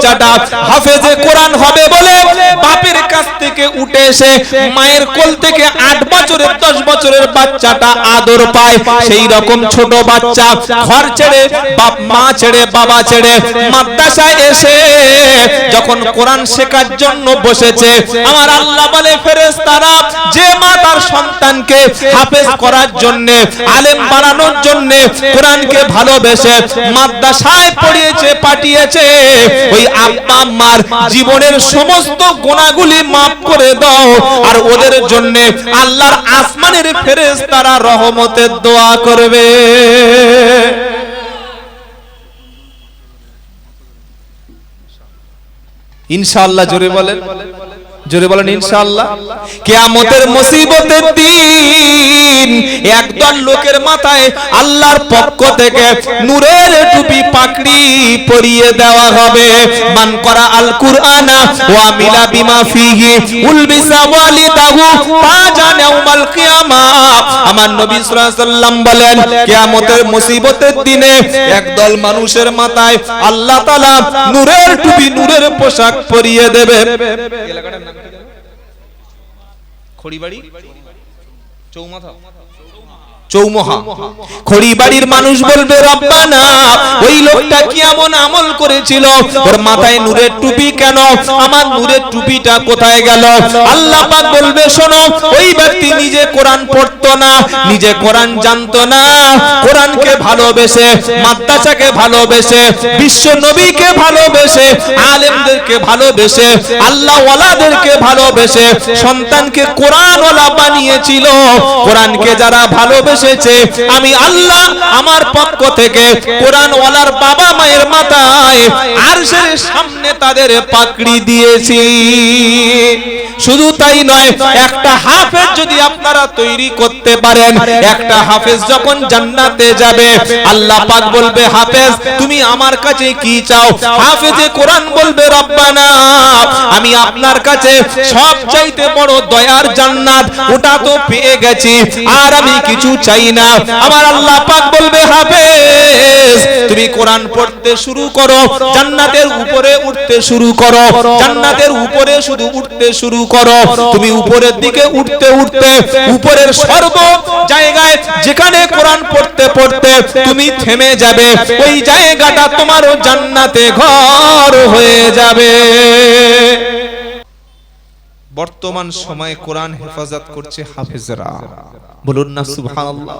বাচ্চাটা হাফেজে কোরআন হবে বলে বাপের কাছ থেকে উঠে এসে মায়ের কোল থেকে 8 বছরের 10 বছরের বাচ্চাটা আদর পায়, সেই রকম ছোট বাচ্চা ঘর ছেড়ে মা ছেড়ে বাবা ছেড়ে মাদ্রাসায় এসে যখন কোরআন শেখার জন্য বসেছে, আমার আল্লাহ বলে ফেরেশতারা যে মা তার সন্তানকে হাফেজ করার জন্য আলেম বানানোর জন্য কোরআনকে ভালোবেসে মাদ্রাসায় পড়িয়েছে পাঠিয়েছে, ওই আব্বা আম্মার জীবনের সমস্ত গুনাহগুলি মাফ করে দাও আর ওদের জন্য আল্লাহর আসমানের ফেরেশতারা রহমতের দোয়া করবে। ইনশাআল্লাহ জোরে বলেন, জোরে বলেন ইনশাআল্লাহ। কিয়ামতের মুসিবতের দিন একদল লোকের মাথায় আল্লাহর পক্ষ থেকে নূরের টুপি পাকড়ি পরিয়ে দেওয়া হবে। মান করা আল কুরআনা ওয়া মিলা বিমা ফিহি উলবিসা ওয়ালিদাহু তাজা ইয়াউমাল কিয়ামা। আমার নবী সাল্লাল্লাহু আলাইহি সাল্লাম বলেন কিয়ামতের মুসিবতের দিনে একদল মানুষের মাথায় আল্লাহ তাআলা নূরের টুপি নূরের পোশাক পরিয়ে দেবে। এলাকাটার নাম কি জানো? খড়িবাড়ি চৌমাথা চৌমহা। খড়িবাড়ির মানুষ বলবে রব্বানা ওই লোকটা কি এমন আমল করেছিল ওর মাথায় নূরের টুপি কেন, আমার নূরের টুপিটা কোথায় গেল? আল্লাহ পাক বলবে শোনো, ওই ব্যক্তি নিজে কোরআন পড়তো না, নিজে কোরআন জানতো না, কোরআনকে ভালোবেসে মাদ্রাসাকে ভালোবেসে বিশ্ব নবীকে ভালোবেসে আলেমদেরকে ভালোবেসে আল্লাহ ওয়ালাদেরকে ভালোবেসে সন্তানকে কোরআন ওয়ালা বানিয়েছিল। কোরআনকে যারা ভালোবেসে আমি আল্লাহ আমার পক্ষ থেকে কোরআন ওয়ালার বাবা মায়ের মাথায় আরশের সামনে তাদের পাকড়ি দিয়েছি। শুধু তাই নয়, একটা হাফেজ যদি আপনারা তৈরি করতে পারেন, একটা হাফেজ যখন জান্নাতে যাবে আল্লাহ পাক বলবে হাফেজ তুমি আমার কাছে কি চাও? হাফেজে কোরআন বলবে রব্বানা আমি আপনার কাছে সবচাইতে বড় দয়ার জান্নাত ওটা তো পেয়ে গেছি, আর আমি কিছু চাই না। আমার আল্লাহ পাক বলবে হাফেজ তুমি কোরআন পড়তে শুরু করো, জান্নাতের উপরে উঠতে শুরু করো, জান্নাতের উপরে শুধু উঠতে শুরু করো। তুমি উপরের দিকে উঠতে উঠতে উপরের সর্ব জায়গায় যেখানে কোরআন পড়তে পড়তে তুমি থেমে যাবে, ওই জায়গাটা তোমারও জান্নাতে ঘর হয়ে যাবে। বর্তমান সময়ে কোরআন হেফাজত করছে হাফেজরা, বলুন না সুবহানাল্লাহ।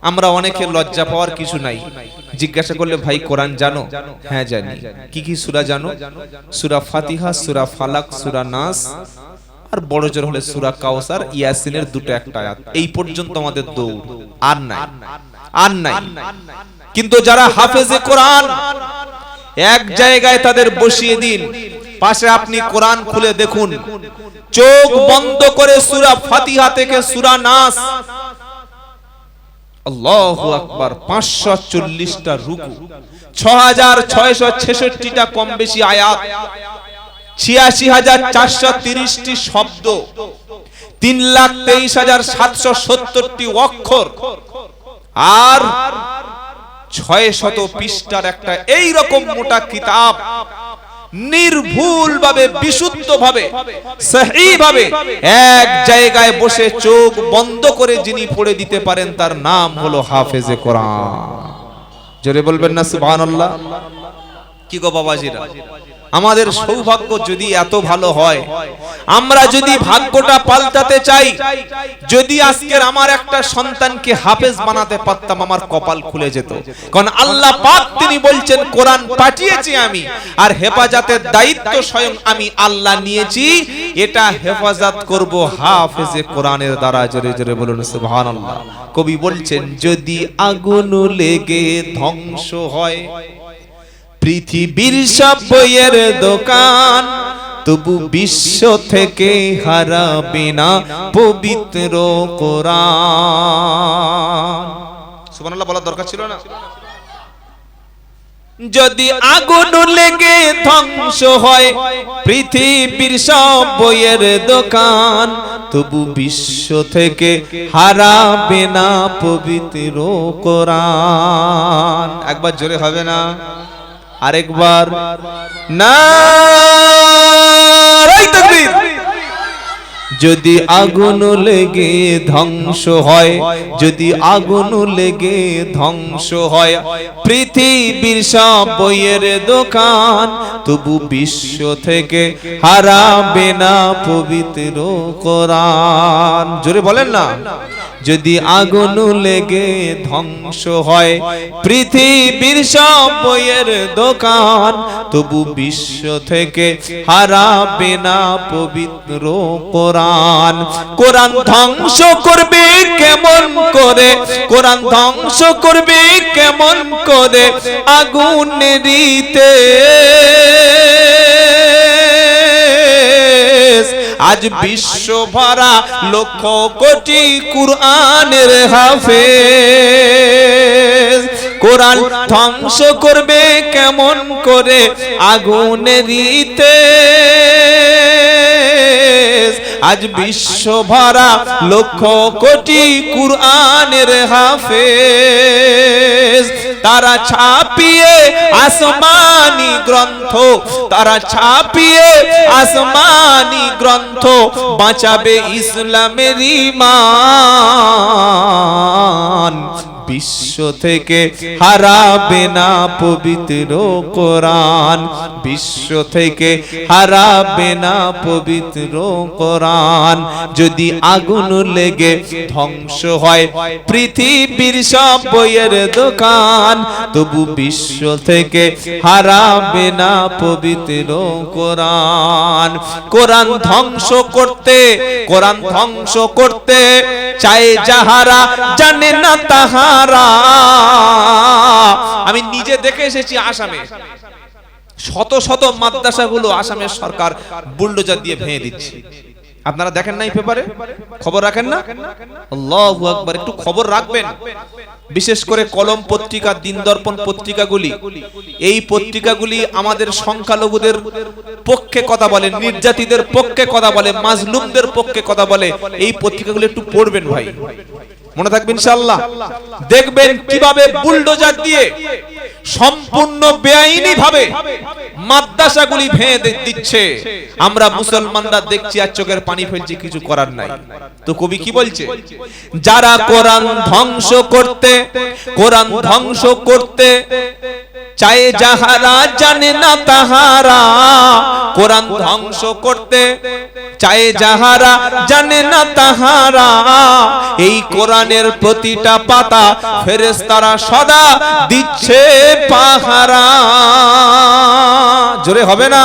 আমরা অনেকে লজ্জা পাওয়ার কিছু নাই, জিজ্ঞাসা করলে ভাই কোরআন জানো? হ্যাঁ জানি। কি কি সূরা জানো? সূরা ফাতিহা, সূরা ফালাক, সূরা নাস, আর বড় জোর হলে সূরা কাউসার, ইয়াসিনের দুটো একটা আয়াত, এই পর্যন্ত আমাদের দৌড়, আর নাই আর নাই। কিন্তু যারা হাফেজে কোরআন এক জায়গায় তাদের বসিয়ে দিন, পাশে আপনি কোরআন খুলে দেখুন, চোখ বন্ধ করে সূরা ফাতিহা থেকে সূরা নাস, আল্লাহু আকবার, 540টা রুকু, 6666টা কম বেশি আয়াত, 86430টি শব্দ, 3,23,770টি অক্ষর, আর 600 পৃষ্ঠার একটা এই রকম মোটা কিতাব নির্ভুল ভাবে বিশুদ্ধ ভাবে সহি ভাবে এক জায়গায় বসে চোখ বন্ধ করে যিনি পড়ে দিতে পারেন তার নাম হলো হাফেজে কোরআন। জোরে বলবেন না সুবহানাল্লাহ। কি গো বাবাজিরা, আমাদের সৌভাগ্য যদি এত ভালো হয়, আমরা যদি ভাগ্যটা পাল্টাতে চাই, যদি আজকের আমার একটা সন্তানকে হাফেজ বানাতে পারতাম আমার কপাল খুলে যেত। কারণ আল্লাহ পাক তিনি বলছেন কোরআন পাঠিয়েছি আমি, আর হেফাজতের দায়িত্ব স্বয়ং আমি আল্লাহ নিয়েছি, এটা হেফাজত করব হাফেজে কোরআনের দ্বারা। জোরে জোরে বলুন সুবহানাল্লাহ। কবি বলছেন যদি আগুন লেগে ধ্বংস হয় পৃথিবীর সব বইয়ের দোকান, তবু বিশ্ব থেকে হারাবে না পবিত্র কোরআন। সুবহানাল্লাহ বলার দরকার ছিল না? যদি আগুন লেগে ধ্বংস হয় পৃথিবীর সব বইয়ের দোকান, তবু বিশ্ব থেকে হারাবে না পবিত্র কোরআন। একবার জোরে হবে না? আরেকবার নারায়ে তাকবীর। যদি আগুন লেগে ধ্বংস হয়, যদি আগুন লেগে ধ্বংস হয় পৃথিবীর সব বইয়ের দোকান, তবু বিশ্ব থেকে হারাবে না পবিত্র কোরআন। জোরে বলেন না। যদি আগুন লেগে ধ্বংস হয় পৃথিবীর সব বইয়ের দোকান, তবু বিশ্ব থেকে হারাবে না পবিত্র কোরআন। কোরআন ধ্বংস করবে কেমন করে, কোরআন ধ্বংস করবে কেমন করে আগুনেরিতে। আজ বিশ্ব ভরা লক্ষ কোটি কুরআনের হাফেজ। কোরআন ধ্বংস করবে কেমন করে আগুনেরিতে। আজ বিশ্ব ভরা লক্ষ কোটি কুরআনের হাফেজ। তারা ছাপিয়ে আসমানি গ্রন্থ, তারা ছাপিয়ে আসমানি গ্রন্থ, বাঁচাবে ইসলামের ঈমান। বিশ্ব থেকে হারাবে না পবিত্র কোরআন, বিশ্ব থেকে হারাবে না পবিত্র কোরআন। যদি আগুন লেগে ধ্বংস হয় পৃথিবীর সব বইয়ের দোকান, তবু বিশ্ব থেকে হারাবে না পবিত্র কোরআন। কোরআন ধ্বংস করতে, কোরআন ধ্বংস করতে চায় যাহারা, জানে না তাহারা। আমি নিজে দেখে এসেছি আসামে শত শত মাদ্রাসাগুলো আসামের সরকার বুলডোজার দিয়ে ভেঙে দিচ্ছে। আপনারা দেখেন নাই পেপারে, খবর রাখেন না? আল্লাহু আকবার। একটু খবর রাখবেন, বিশেষ করে কলম পত্রিকা, দিন দর্পণ পত্রিকাগুলি। এই পত্রিকাগুলি আমাদের সংখ্যালঘুদের পক্ষে কথা বলে, নির্যাতিতদের পক্ষে কথা বলে, মাজলুমদের পক্ষে কথা বলে। এই পত্রিকাগুলি একটু পড়বেন ভাই, মনে থাকবে ইনশাআল্লাহ। দেখবেন কিভাবে বুলডোজার দিয়ে সম্পূর্ণ বেআইনি ভাবে মাদ্রাসাগুলি ভেঙে দিচ্ছে। আমরা মুসলমানরা দেখছি আর চোখের পানি ফেলছি, কিছু করার নাই। তো কবি কি বলছে? যারা কোরআন ধ্বংস করতে, কোরআন ধ্বংস করতে চায় যাহারা, জানে না তাহারা। কোরআন ধ্বংস করতে চায় যাহারা, জানে না তাহারা। এই কোরআনের প্রতিটা পাতা ফেরেশতারা সদা দিচ্ছে পাহারা। জোরে হবে না?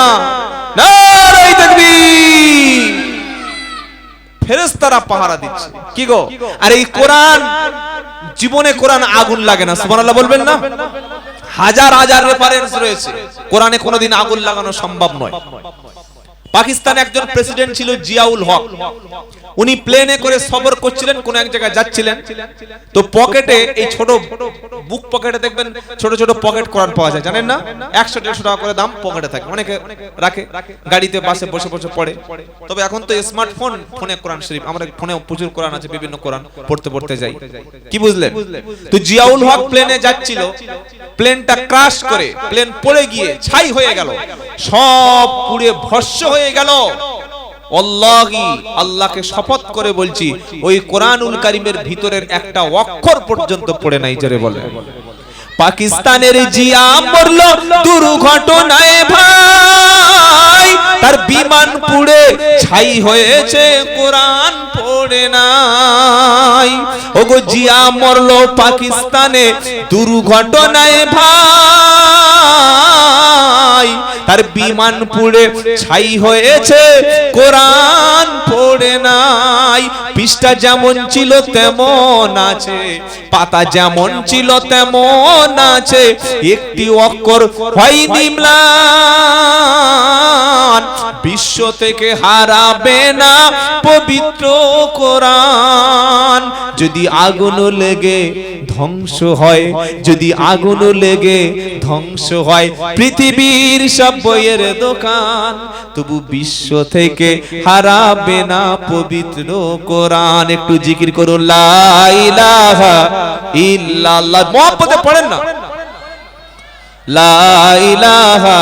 নারায়ে তাকবীর। ফেরেশতারা পাহারা দিচ্ছে কি গো? আর এই কোরআন, জীবনে কোরআন আগুন লাগে না, সুবহানাল্লাহ বলবেন না? হাজার হাজার রেফারেন্স রয়েছে, কোরআনে কোনোদিন আগুন লাগানো সম্ভব নয়। পাকিস্তানে একজন প্রেসিডেন্ট ছিল জিয়াউল হক। উনি প্লেনে করে সফর করছিলেন, কোন এক জায়গায় যাচ্ছিলেন। তো পকেটে, এই ছোট বুক পকেটে দেখবেন ছোট ছোট পকেট কোরআন পাওয়া যায়, জানেন না? 100-150 টাকা করে দাম, পকেটে থাকে, অনেকে রাখে, গাড়িতে বাসে বসে বসে পড়ে। তবে এখন তো স্মার্টফোন, ফোনে কোরআন শরীফ, আমাদের ফোনে প্রচুর কোরআন আছে, বিভিন্ন কোরআন পড়তে পড়তে যাই। কি বুঝলেন? তো জিয়াউল হক প্লেনে যাচ্ছিল, প্লেনটা ক্র্যাশ করে প্লেন পড়ে গিয়ে ছাই হয়ে গেল, সব পুড়ে ভস্ম হয়ে গেল। আল্লাহি, আল্লাহকে শপথ করে বলছি, ওই কোরআনুল কারীমের ভিতরের একটা অক্ষর পর্যন্ত পড়ে নাই। জোরে বলে। পাকিস্তানের জিয়া মরল দুর্ঘটনায় ভাই, তার বিমান পুড়ে ছাই হয়েছে, কোরআন পড়ে নাই। ওগো জিয়া মরল পাকিস্তানে দুর্ঘটনায় ভাই, তার বিমান পুড়ে ছাই হয়েছে, কোরআন পড়ে নাই। পৃষ্ঠা যেমন ছিল তেমন আছে, পাতা যেমন ছিল তেমন আছে, একটি অক্ষর হয়নি ম্লান। বিশ্ব থেকে হারাবে না পবিত্র কোরআন। যদি আগুন লেগে ধ্বংস হয়, যদি আগুন লেগে ধ্বংস হয় পৃথিবীর সব বইয়ের দোকান, তবু বিশ্ব থেকে হারাবে না পবিত্র কোরআন। একটু জিকির করুন, লা ইলাহা ইল্লাল্লাহ। মুহাব্বতে পড়েন না, লা ইলাহা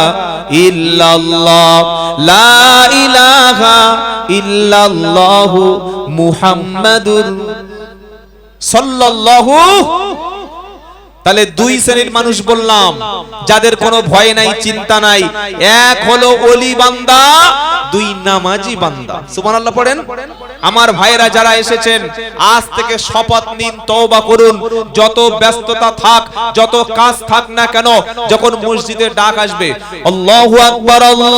ইল্লাল্লাহ, লা ইলাহা ইল্লাল্লাহু মুহাম্মাদুর সাল্লাল্লাহু। তাহলে দুই শ্রেণীর মানুষ বললাম, যাদের কোনো ভয় নাই, চিন্তা নাই। এক হলো ওলি বান্দা, দুই নামাজি বান্দা। সুবহানাল্লাহ পড়েন। আমার ভাইরা যারা এসেছেন, আজ থেকে শপথ নিন, তওবা করুন। যত ব্যস্ততা থাক, যত কাজ থাক না কেন, যখন মসজিদে ডাক আসবে, আল্লাহু আকবার, আল্লাহু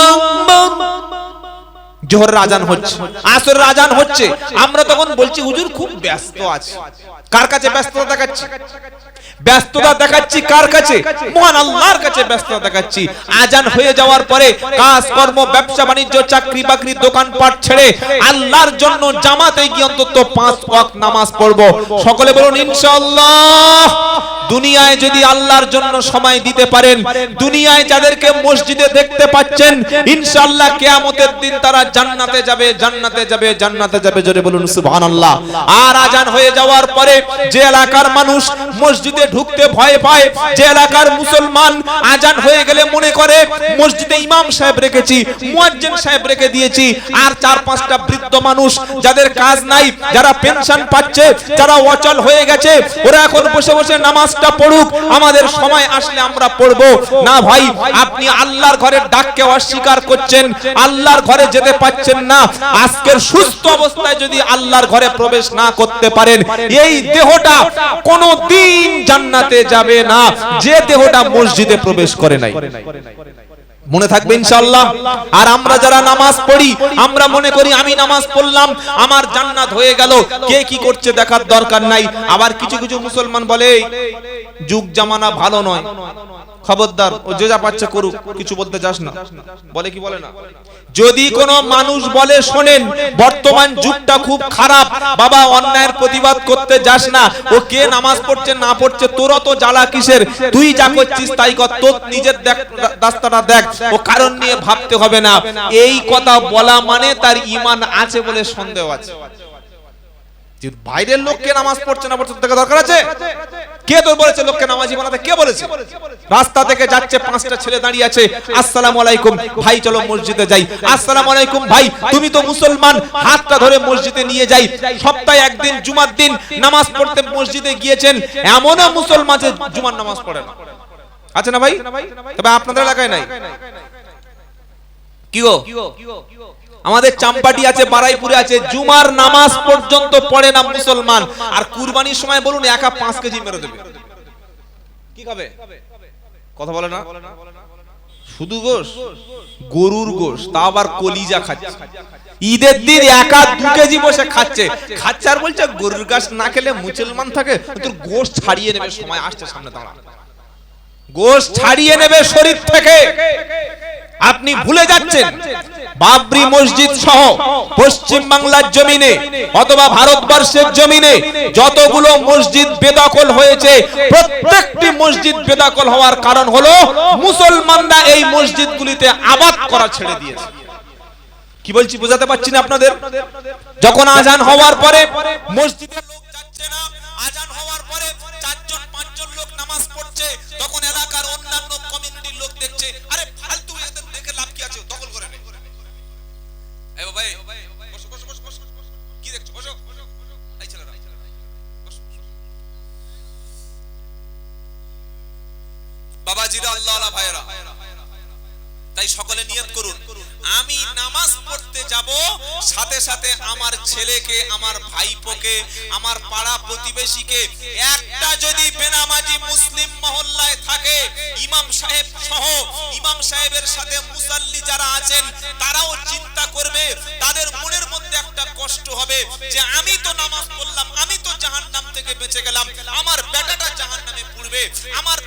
আকবার, জোহরের আজান হচ্ছে, আসরের আজান হচ্ছে, আমরা তখন বলছি হুজুর খুব ব্যস্ত আছি। কার কাছে ব্যস্ততা দেখাচ্ছি? ব্যস্ততা দেখাচ্ছি কার কাছে? মহান আল্লাহর কাছে ব্যস্ততা দেখাচ্ছি। আজান হয়ে যাওয়ার পরে কাজ কর্ম, ব্যবসা বাণিজ্য, চাকরি বাকরি, দোকানপাট ছেড়ে আল্লাহর জন্য জামাতে গিয়ে অন্তত 5 ওয়াক্ত নামাজ পড়বো। সকলে বলুন ইনশাআল্লাহ। দুনিয়ায় যদি আল্লাহর জন্য সময় দিতে পারেন, দুনিয়ায় যাদেরকে মসজিদে দেখতে পাচ্ছেন, ইনশাআল্লাহ কিয়ামতের দিন তারা জান্নাতে যাবে, জান্নাতে যাবে, জান্নাতে যাবে। জোরে বলুন সুবহানাল্লাহ। আর আজান হয়ে যাওয়ার পরে যে এলাকার মানুষ মসজিদে ঢুকতে ভয় পায়, যে এলাকার মুসলমান আজান হয়ে গেলে মনে করে মসজিদে ইমাম সাহেব রেখেছি, মুয়াজ্জিন সাহেব রেখে দিয়েছি, আর 4-5টা বৃদ্ধ মানুষ যাদের কাজ নাই, যারা পেনশন পাচ্ছে, যারা অচল হয়ে গেছে, ওরা এখন বসে বসে নামাজটা পড়ুক, আমাদের সময় আসলে আমরা পড়বো। না ভাই, আপনি আল্লাহর ঘরের ডাককে অস্বীকার করছেন, আল্লাহর ঘরে যেতে পাচ্ছেন না। আজকের সুস্থ অবস্থায় যদি আল্লাহর ঘরে প্রবেশ না করতে পারেন, এই দেহটা কোনদিন জান্নাতে যাবে না, যে দেহটা মসজিদে প্রবেশ করে নাই। মনে থাকবে ইনশাআল্লাহ। আর আমরা যারা নামাজ পড়ি, আমরা মনে করি আমি নামাজ পড়লাম, আমার জান্নাত হয়ে গেল, কে কি করছে দেখার দরকার নাই। আবার কিছু কিছু মুসলমান বলে যুগ জামানা ভালো নয়, খবরদার, ও যে যা পাচ্ছে করুক, কিছু বলতে যাস না। বলে কি বলে না? যদি কোনো মানুষ বলে শোনেন বর্তমান যুগটা খুব খারাপ, বাবা অন্যায়ের প্রতিবাদ করতে যাস না, ও কে নামাজ পড়ছে না পড়ছে তোর তো জ্বালা কিসের? তুই যা করছিস তাই কর, তোর নিজের দেখ, রাস্তাটা দেখ, ও কারণ নিয়ে ভাবতে হবে না। এই কথা বলা মানে তার ঈমান আছে বলে সন্দেহ আছে। বাইরের লোককে নামাজ পড়ছে না পড়ছে দেখা দরকার আছে? কে তোর বলেছে লোককে নামাজি বানাতে? কে বলেছে? রাস্তা থেকে যাচ্ছে, 5টা ছেলে দাঁড়িয়ে আছে, আসসালামু আলাইকুম ভাই, চলো মসজিদে যাই। আসসালামু আলাইকুম ভাই, তুমি তো মুসলমান, হাতটা ধরে মসজিদে নিয়ে যাই। সপ্তাহে একদিন জুমার দিন নামাজ পড়তে মসজিদে গিয়েছেন, এমনও মুসলমান যে জুমার নামাজ পড়ে না, আছে না ভাই? তবে আপনাদের এলাকায় নাই। কি গো, আমাদের চাম্পাটি আছে, বারাইপুরে আছে, জুমার নামাজ পর্যন্ত পড়ে না মুসলমান। আর কুরবানির সময় বলুন একা 5 কেজি মেরে দেবে, কি খাবে? কথা বলে না, শুধু গোশ, গরুর গোশ, তা আবার কলিজা খাচ্ছে। ঈদের দিন একা 2 কেজি বসে খাচ্ছে, আর বলছে গরুর গোশ না খেলে মুসলমান থাকে। তোর গোশ ছাড়িয়ে নেবে, সময় আসছে, সামনে দাঁড়া, গোশ ছাড়িয়ে নেবে শরীর থেকে। আপনি ভুলে যাচ্ছেন বাবরি মসজিদ সহ পশ্চিম বাংলার জমিনে অথবা ভারতবর্ষের জমিনে যতগুলো মসজিদ বেদখল হয়েছে, প্রত্যেকটি মসজিদ বেদখল হওয়ার কারণ হলো মুসলমানরা এই মসজিদগুলিতে আবাদ করা ছেড়ে দিয়েছে। কি বলছি বোঝাতে পারছি না আপনাদের? যখন আজান হওয়ার পরে মসজিদে লোক যাচ্ছে না, আজান হওয়ার পরে 4-5জন লোক নামাজ পড়ছে, তখন এলাকার অন্যান্য কমিউনিটির লোক দেখছে, আরে ফালতু এদের দেখে লাভ কি আছে, দখল করে নে। এই ভাই বসো বসো বসো বসো, কি দেখছো? বসো, এই ছেলেরা বসো। বাবাজিরা, আল্লাহওয়ালা ভাইরা, তাই সকলে নিয়ত করুন, আমি নামাজ পড়তে যাব, সাথে সাথে আমার ছেলেকে, আমার ভাইপোকে, আমার পাড়া প্রতিবেশীকে, একটা যদি বেনামাজি মুসলিম মহল্লায় থাকে, ইমাম সাহেব সহ, ইমাম সাহেবের সাথে মুসাল্লি যারা আছেন তারাও চিন্তা করবে, তাদের মনের মধ্যে একটা কষ্ট হবে যে আমি তো নামাজ পড়লাম, আমি তো জাহান্নাম থেকে বেঁচে গেলাম, আমার বেটাটা জাহান্নামে পড়বে, আমার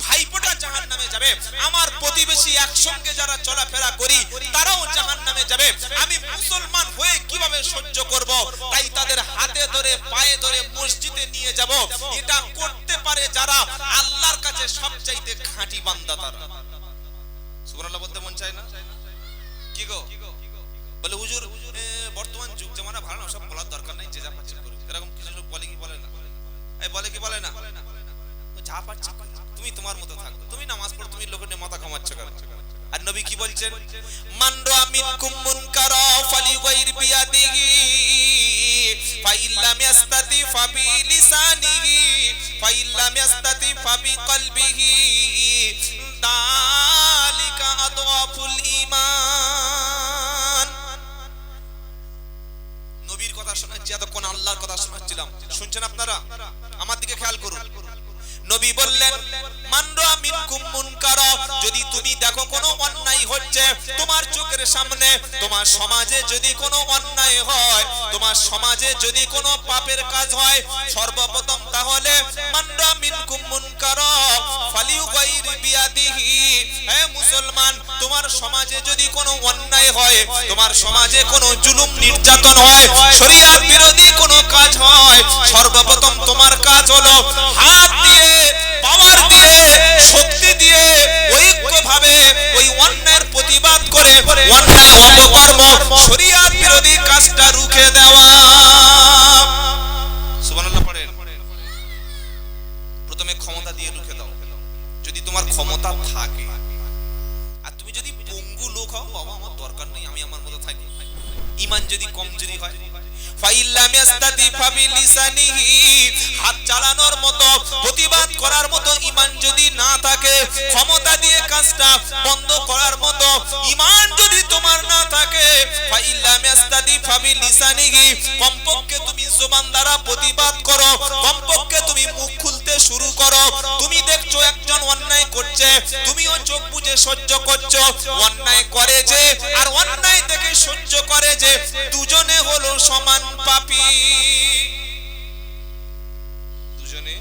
ভাইপোটা জাহান্নামে যাবে, আমার প্রতিবেশী একসঙ্গে যারা চলাফেরা করি তারাও জাহান্নামে যাবে, আমি মুসলমান হয়ে কিভাবে সহ্য করব? তাই তাদের হাতে ধরে পায়ে ধরে মসজিদে নিয়ে যাব। এটা করতে পারে যারা আল্লাহর কাছে সবচাইতে খাঁটি বান্দা, তারা। সুবহানাল্লাহ বলতে মন চায় না? কি গো, বলে হুজুর বর্তমান যুগ জামানা ভালো না, সব বলার দরকার নাই, যে যা পাচ্ছে করুক, এরকম কিছু লোক বলে কি বলে না? এই বলে কি বলে না? যা পারছো তুমি তোমার মতো থাকো, তুমি নামাজ পড়ো, তুমি লোকের মাথা ঘামাচ্ছ কেন? আর নবী কি বলছেন? মান রাআ মিনকুম মুনকারা ফালিগাইর বিয়াদিহি ফাইল্লাম ইয়াস্তাতি ফাবিলিসানিহি ফাইল্লাম ইয়াস্তাতি ফাবিকলবিহি যালিকা আদওয়াফুল ঈমান। নবীর কথা শোনাচ্ছি, এতক্ষণ আল্লাহর কথা শোনাচ্ছিলাম, শুনছেন আপনারা? আমার দিকে খেয়াল করুন। নবী বললেন মান রাআ মিনকুম মুনকারা, যদি তুমি দেখো কোনো অন্যায় হচ্ছে তোমার চোখের সামনে, তোমার সমাজে যদি কোনো অন্যায় হয়, তোমার সমাজে যদি কোনো পাপের কাজ হয়, সর্বপ্রথম তাহলে মান রাআ মিনকুম মুনকারা ফালিগাইর বিয়াদিহি, হে মুসলমান, তোমার সমাজে যদি কোনো অন্যায় হয়, তোমার সমাজে কোনো জুলুম নির্যাতন হয়, শরীয়ত বিরোধী কোনো কাজ হয়, সর্বপ্রথম তোমার কাজ হলো হাত দিয়ে, পাওয়ার দিয়ে, শক্তি দিয়ে ঐক্যভাবে ওই অন্যায়ের প্রতিবাদ করে অন্যায় অপকর্ম শরীয়ত বিরোধী কাজটা রুখে দেওয়া। সুবহানাল্লাহ পড়েন। প্রথমে ক্ষমতা দিয়ে রুখে দাও, যদি তোমার ক্ষমতা থাকে। আর তুমি যদি পঙ্গু লোক হও, বাবা আমার দরকার নেই, আমি আমার মতো থাকি, ঈমান যদি কমজোরি হয়, ফাইল্লাম ইয়াস্তাতি ফাবিলিসানিহি, হাত চালানোর মতো, প্রতিবাদ করার মতো ঈমান যদি না থাকে, ক্ষমতা দিয়ে কাজটা বন্ধ করার মতো ঈমান যদি তোমার না থাকে, ফাইল্লাম ইয়াস্তাতি ফাবিলিসানিহি, কমপক্ষে তুমি জবান দ্বারা প্রতিবাদ করো, কমপক্ষে তুমি মুখ খুলতে শুরু করো। তুমি দেখছো একজন অন্যায় করছে, তুমিও চোখ বুজে সহ্য করছো, অন্যায় করে যে আর অন্যায় থেকে সহ্য করে যে, দুজনে হলো সমান পাপী, দুজনে।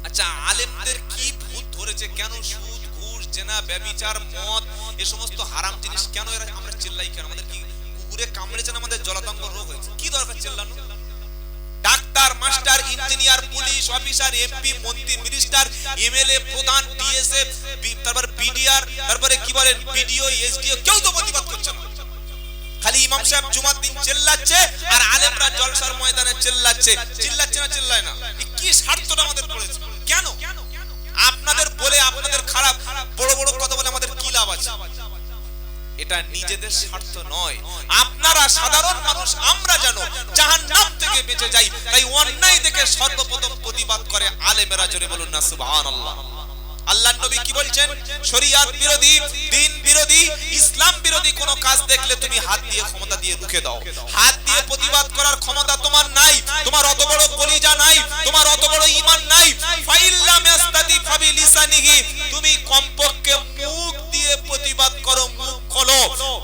আচ্ছা, আলেমদের কি ভূত ধরেছে? কেন সুদ, ঘুষ, জেনা, ব্যভিচার, মদ, এই সমস্ত হারাম জিনিস কেন এরা আমরা চিল্লাই কেন? আমাদের কি কুকুরে কামড়েছে না আমাদের জলাতঙ্ক রোগ হয়েছে? কি দরকার চিল্লানো? Doctor, master, engineer, police officer, MP, মন্ত্রী, মিনিস্টার, এমএলএ, প্রধান, ডিএসএফ, তারপর বিডিআর, তারপরে কি বলেন বিডিও, এসডিও, কেউ তো প্রতিবাদ করছে না। খালি ইমাম সাহেব জুমার দিন চিল্লাচ্ছে আর আলেমরা জলসার ময়দানে চিল্লাচ্ছে। চিল্লাচ্ছে না চিল্লায় না? কি স্বার্থটা আমাদের পড়েছে? কেন? আপনাদের বলে, আপনাদের খারাপ বড় বড় কথা বলে আমাদের কি লাভ আছে? এটা নিজেদের স্বার্থ নয়, আপনারা সাধারণ মানুষ আমরা যেন জাহান্নাম থেকে বেঁচে যাই, তাই অন্যায় দেখে সর্বপ্রথম প্রতিবাদ করে আলেমেরা। জোরে বলুন না সুবহানাল্লাহ। আল্লাহর নবী কি বলছেন? শরীয়ত বিরোধী, দ্বীন বিরোধী, ইসলাম বিরোধী কোন কাজ দেখলে তুমি হাত দিয়ে, ক্ষমতা দিয়ে রুখে দাও। হাত দিয়ে প্রতিবাদ করার ক্ষমতা তোমার নাই, তোমার অত বড় কলিজা নাই, তোমার অত বড় ঈমান নাই। ফাইল্লাম ইয়াস্তাতি ফাবিলিসানিহি, তুমি কমপক্ষে মুখ দিয়ে প্রতিবাদ করো, মুখ খোলো।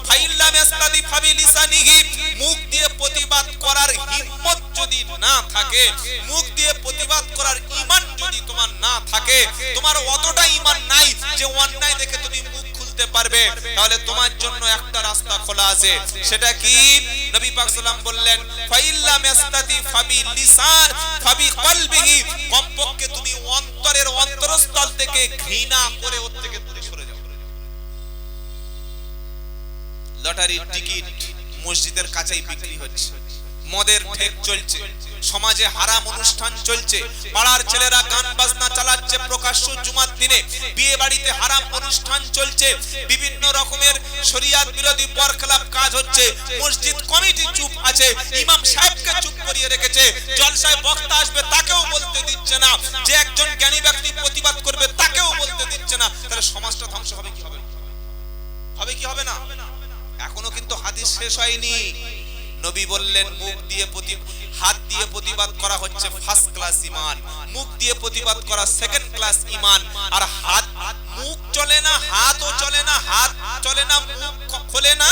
ফাইল্লাম ইয়াস্তাতি ফাবিলিসানিহি, মুখ দিয়ে প্রতিবাদ করার হিম্মত যদি না থাকে, মুখ দিয়ে প্রতিবাদ করার ঈমান যদি তোমার না থাকে, তোমার অতটা ঈমান নাই যে অন্যায় দেখে তুমি মুখ খুলতে পারবে, তাহলে তোমার জন্য একটা রাস্তা খোলা আছে। সেটা কি? নবী পাক সাল্লাল্লাহু আলাইহি বললেন ফাইল্লাম ইয়াস্তাতি ফাবিলিসান ফাবিকলবিহি, কমপক্ষে তুমি অন্তরের অন্তরস্থল থেকে ঘৃণা করে ওর থেকে দূরে সরে যাও। লটারির টিকিট মসজিদের কাছেই বিক্রি হচ্ছে, মদের ঠেক চলছে, সমাজে হারাম অনুষ্ঠান চলছে, পাড়ার ছেলেরা গান বাজনা চালাচ্ছে প্রকাশ্য জুমার দিনে, বিয়ে বাড়িতে হারাম অনুষ্ঠান চলছে, বিভিন্ন রকমের শরীয়ত বিরোধী বরখেলাপ কাজ হচ্ছে, মসজিদ কমিটি চুপ আছে, ইমাম সাহেবকে চুপ করিয়ে রেখেছে, জলসায় বক্তা আসবে তাকেও বলতে দিচ্ছে না, যে একজন জ্ঞানী ব্যক্তি প্রতিবাদ করবে তাকেও বলতে দিচ্ছে না। তাহলে সমাজটা ধ্বংস হবে কি হবে? হবে কি হবে না? এখনো কিন্তু হাদিস শেষ হয়নি। নবী বললেন মুখ দিয়ে হাত দিয়ে প্রতিবাদ করা হচ্ছে ফার্স্ট ক্লাস ঈমান, মুখ দিয়ে প্রতিবাদ করা সেকেন্ড ক্লাস ঈমান। আর হাত, মুখ চলে না, হাতও চলে না, হাত চলে না, মুখ খোলে না,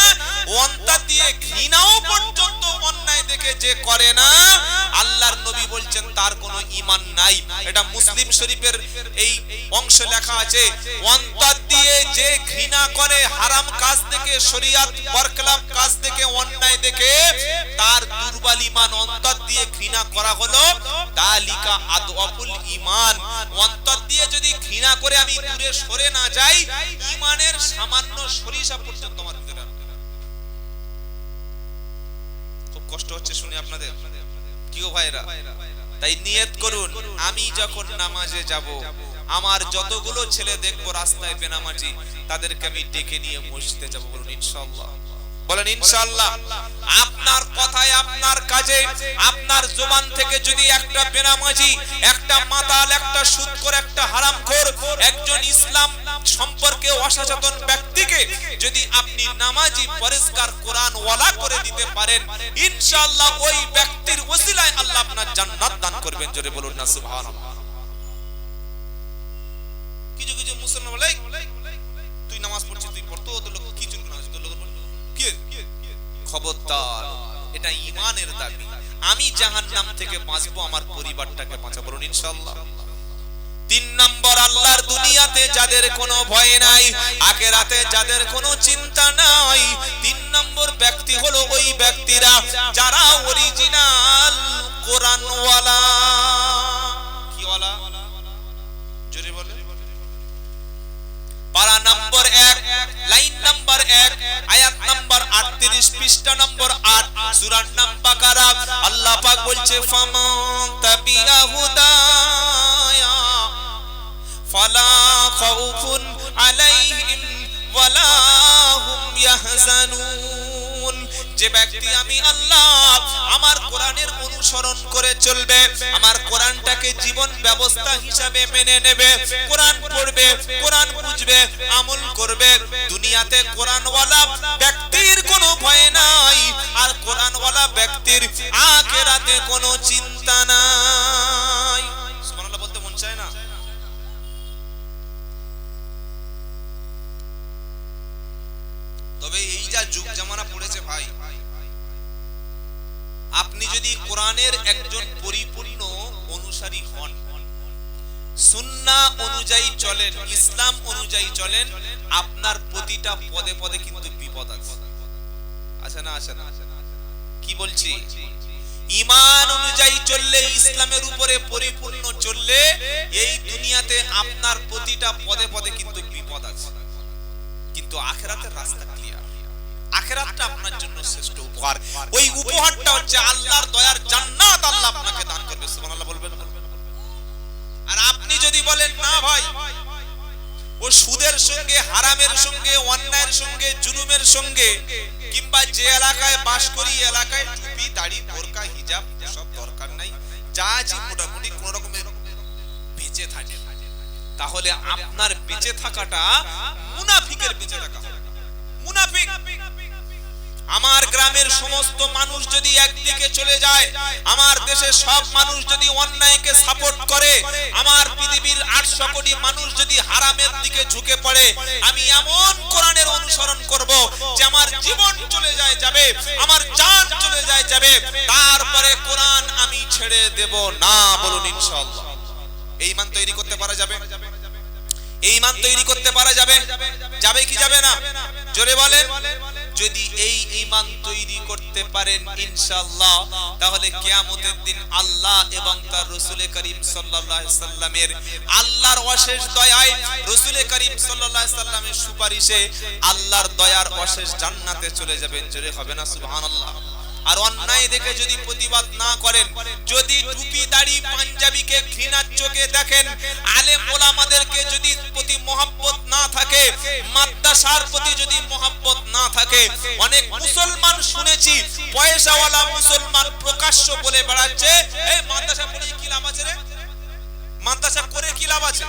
অন্তর দিয়ে ঘৃণাও পর্যন্ত অন্যায় দেখে যে করে না, আল্লাহর নবী বলছেন তার কোনো ঈমান নাই। এটা মুসলিম শরীফের এই অংশ লেখা আছে, অন্তর দিয়ে যে ঘৃণা করে হারাম কাজ দেখে, শরীয়ত বরখেলাপ কাজ দেখে, অন্যায় দেখে, তার দুর্বল ঈমান। অন্তর দিয়ে ঘৃণা করা হলো তালিকা আদওয়াফুল ঈমান। অন্তর দিয়ে যদি ঘৃণা করে আমি দূরে সরে না যাই, ঈমানের সামান্য সরিষা পর্যন্ত আমার ভিতরে। খুব কষ্ট হচ্ছে শুনে আপনাদের, কি গো ভাইরা? তাই নিয়ত করুন, আমি যখন নামাজে যাব আমার যতগুলো ছেলে দেখবো রাস্তায় বেনামাজি, তাদেরকে আমি ডেকে নিয়ে মসজিদে যাব। বলুন ইনশাআল্লাহ, বলেন ইনশাআল্লাহ। আপনার কথায়, আপনার কাজে, আপনার জবান থেকে যদি একটা বেনামাজি, একটা মাতাল, একটা সুদখোর, একটা হারামখোর, একজন ইসলাম সম্পর্কে অসচেতন ব্যক্তিকে যদি আপনি নামাজি, পরিষ্কার কোরআন ওয়ালা করে দিতে পারেন, ইনশাআল্লাহ ওই ব্যক্তির ওসিলায় আল্লাহ আপনার জান্নাত দান করবেন। জোরে বলুন না সুবহানাল্লাহ। কিছু কিছু মুসলমান বলে, তুই নামাজ পড়ছিস, তুই পড়তো, তোর লোক কি জন্য নামাজ, তোর লোক কি? খবরদার, এটা ঈমানের দাবি। আমি জাহান্নাম থেকে বাঁচবো, আমার পরিবারটাকে বাঁচাবো। বলুন ইনশাআল্লাহ। 3 নম্বর, আল্লাহর দুনিয়াতে যাদের কোনো ভয় নাই, আখিরাতে যাদের কোনো চিন্তা নাই, 3 নম্বর ব্যক্তি হলো ওই ব্যক্তিরা যারা অরিজিনাল কোরআন ওয়ালা। কি ওয়ালা? জোরে বলে। পারা নম্বর 1, লাইন নম্বর 1, আয়াত নম্বর 38, পৃষ্ঠা নম্বর 8, সূরা আন-বাকারা। আল্লাহ পাক বলছে, ফামান তাবিয়া হুদায়া ফালা খাউফুন আলাইহিম ওয়ালা হুম ইয়াহজানুন। যে ব্যক্তি আমি আল্লাহ আমার কোরআনের অনুসরণ করে চলবে, আমার কোরআনটাকে জীবন ব্যবস্থা হিসাবে মেনে নেবে, কোরআন পড়বে, কোরআন বুঝবে, আমল করবে, দুনিয়াতে কোরআনওয়ালা ব্যক্তির কোনো ভয় নাই, আর কোরআনওয়ালা ব্যক্তির আখিরাতে কোনো চিন্তা নাই। সুবহানাল্লাহ বলতে মন চায় না? তবে এই যা যুগ জামানা পড়েছে ভাই, আপনি যদি কোরআনের একজন পরিপূর্ণ অনুসারী হন, সুন্নাহ অনুযায়ী চলেন, ইসলাম অনুযায়ী চলেন, আপনার প্রতিটা পদে পদে কিন্তু বিপদ আছে। আছে না? আছে না? কি বলছি? ঈমান অনুযায়ী চললে, ইসলামের উপরে পরিপূর্ণ চললে, এই দুনিয়াতে আপনার প্রতিটা পদে পদে কিন্তু বিপদ আছে, কিন্তু আখিরাতের রাস্তা ক্লিয়ার। আখিরাতটা আপনার জন্য শ্রেষ্ঠ উপহার। ওই উপহারটা হচ্ছে আল্লাহর দয়ার জান্নাত, আল্লাহ আপনাকে দান করবে। সুবহানাল্লাহ বলবেন। আর আপনি যদি বলেন না ভাই, ও সুদের সঙ্গে, হারামের সঙ্গে, অন্যায়ের সঙ্গে, জুলুমের সঙ্গে, কিংবা যে এলাকায় বাস করি এলাকায় টুপি, দাড়ি, বোরকা, হিজাব সব দরকার নাই, যা আছে মোটামুটি কোন রকমের বেঁচে থাকে, তাহলে আপনার বেঁচে থাকাটা মুনাফিকের বেঁচে থাকা। মুনাফিক। আমার গ্রামের সমস্ত মানুষ যদি একদিকে চলে যায়, আমার দেশের সব মানুষ যদি অন্যায়কে সাপোর্ট করে, আমার পৃথিবীর 800 কোটি মানুষ যদি হারামের দিকে ঝুঁকে পড়ে, আমি এমন কোরআনের অনুসরণ করব যে আমার জীবন চলে যায় যাবে, আমার জান চলে যায় যাবে, তারপরে কোরআন আমি ছেড়ে দেব না। বলুন ইনশাআল্লাহ। এই ঈমান তৈরি করতে পারা যাবে? এই ঈমান তৈরি করতে পারা যাবে? যাবে কি যাবে না? জোরে বলেন। যদি এই ঈমান তৈরি করতে পারেন ইনশাআল্লাহ, তাহলে কিয়ামতের দিন আল্লাহ এবং তার রাসূল করিম সাল্লাল্লাহু আলাইহি সাল্লামের, আল্লাহর অশেষ দয়ায়, রাসূল করিম সাল্লাল্লাহু আলাইহি সাল্লামের সুপারিশে আল্লাহর দয়ার অশেষ জান্নাতে চলে যাবেন। জোরে হবে না সুবহানাল্লাহ? আর অন্যায় দেখে যদি প্রতিবাদ না করেন, যদি টুপি, দাড়ি, পাঞ্জাবিকে ঘৃণার চোখে দেখেন, আলেম ওলামাদেরকে যদি প্রতি মহব্বত না থাকে, মাদ্রাসার প্রতি যদি মহব্বত না থাকে, অনেক মুসলমান শুনেছি পয়সাওয়ালা মুসলমান প্রকাশ্য বলে বেড়াচ্ছে, এই মাদ্রাসা পড়ে কি লাভ আছে রে? মাদ্রাসা করে কি লাভ আছে?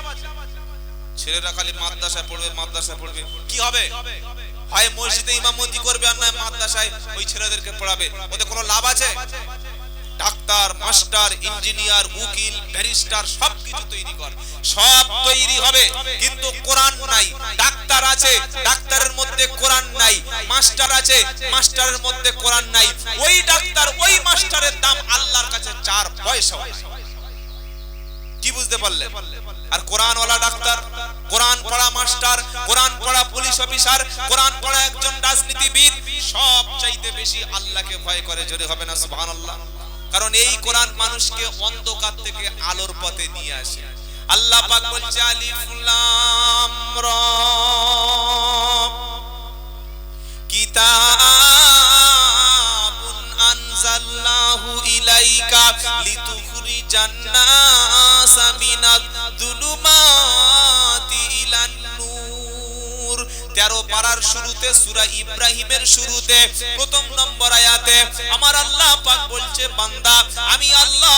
ছেলেরা খালি মাদ্রাসা পড়বে, মাদ্রাসা পড়বে, কি হবে? হয় মসজিদে ইমামতি করবে, আর নয় মাদ্রাসায় ওই ছেলেদেরকে পড়াবে। ওতে কোনো লাভ আছে? ডাক্তার, মাস্টার, ইঞ্জিনিয়ার, উকিল, ব্যারিস্টার সবকিছু তৈরি কর, সব তৈরি হবে, কিন্তু কোরআন নাই। ডাক্তার আছে, ডাক্তারের মধ্যে কোরআন নাই। মাস্টার আছে, মাস্টারের মধ্যে কোরআন নাই। ওই ডাক্তার, ওই মাস্টারের দাম আল্লাহর কাছে 4 পয়সা। কি বুঝতে পারলেন? আর কোরআন ওয়ালা ডাক্তার, কোরআন পড়া মাস্টার, কোরআন পড়া পুলিশ অফিসার, কোরআন পড়া একজন রাজনীতিবিদ সব চাইতে বেশি আল্লাহকে ভয় করে। জোরে হবে না সুবহানাল্লাহ? কারণ এই কোরআন মানুষকে অন্ধকার থেকে আলোর পথে নিয়ে আসে। আল্লাহ পাক বলছে, আলিফ লাম রা, কিতাবুন আনজালনাহু ইলাইকা লিতুখরিজা নাসা মিনায-যুলুমাতি ইলান-নূর। 13 পারার শুরুতে সূরা ইব্রাহিমের শুরুতে প্রথম নম্বর আয়াতে আমার আল্লাহ পাক বলছে, বান্দা আমি আল্লাহ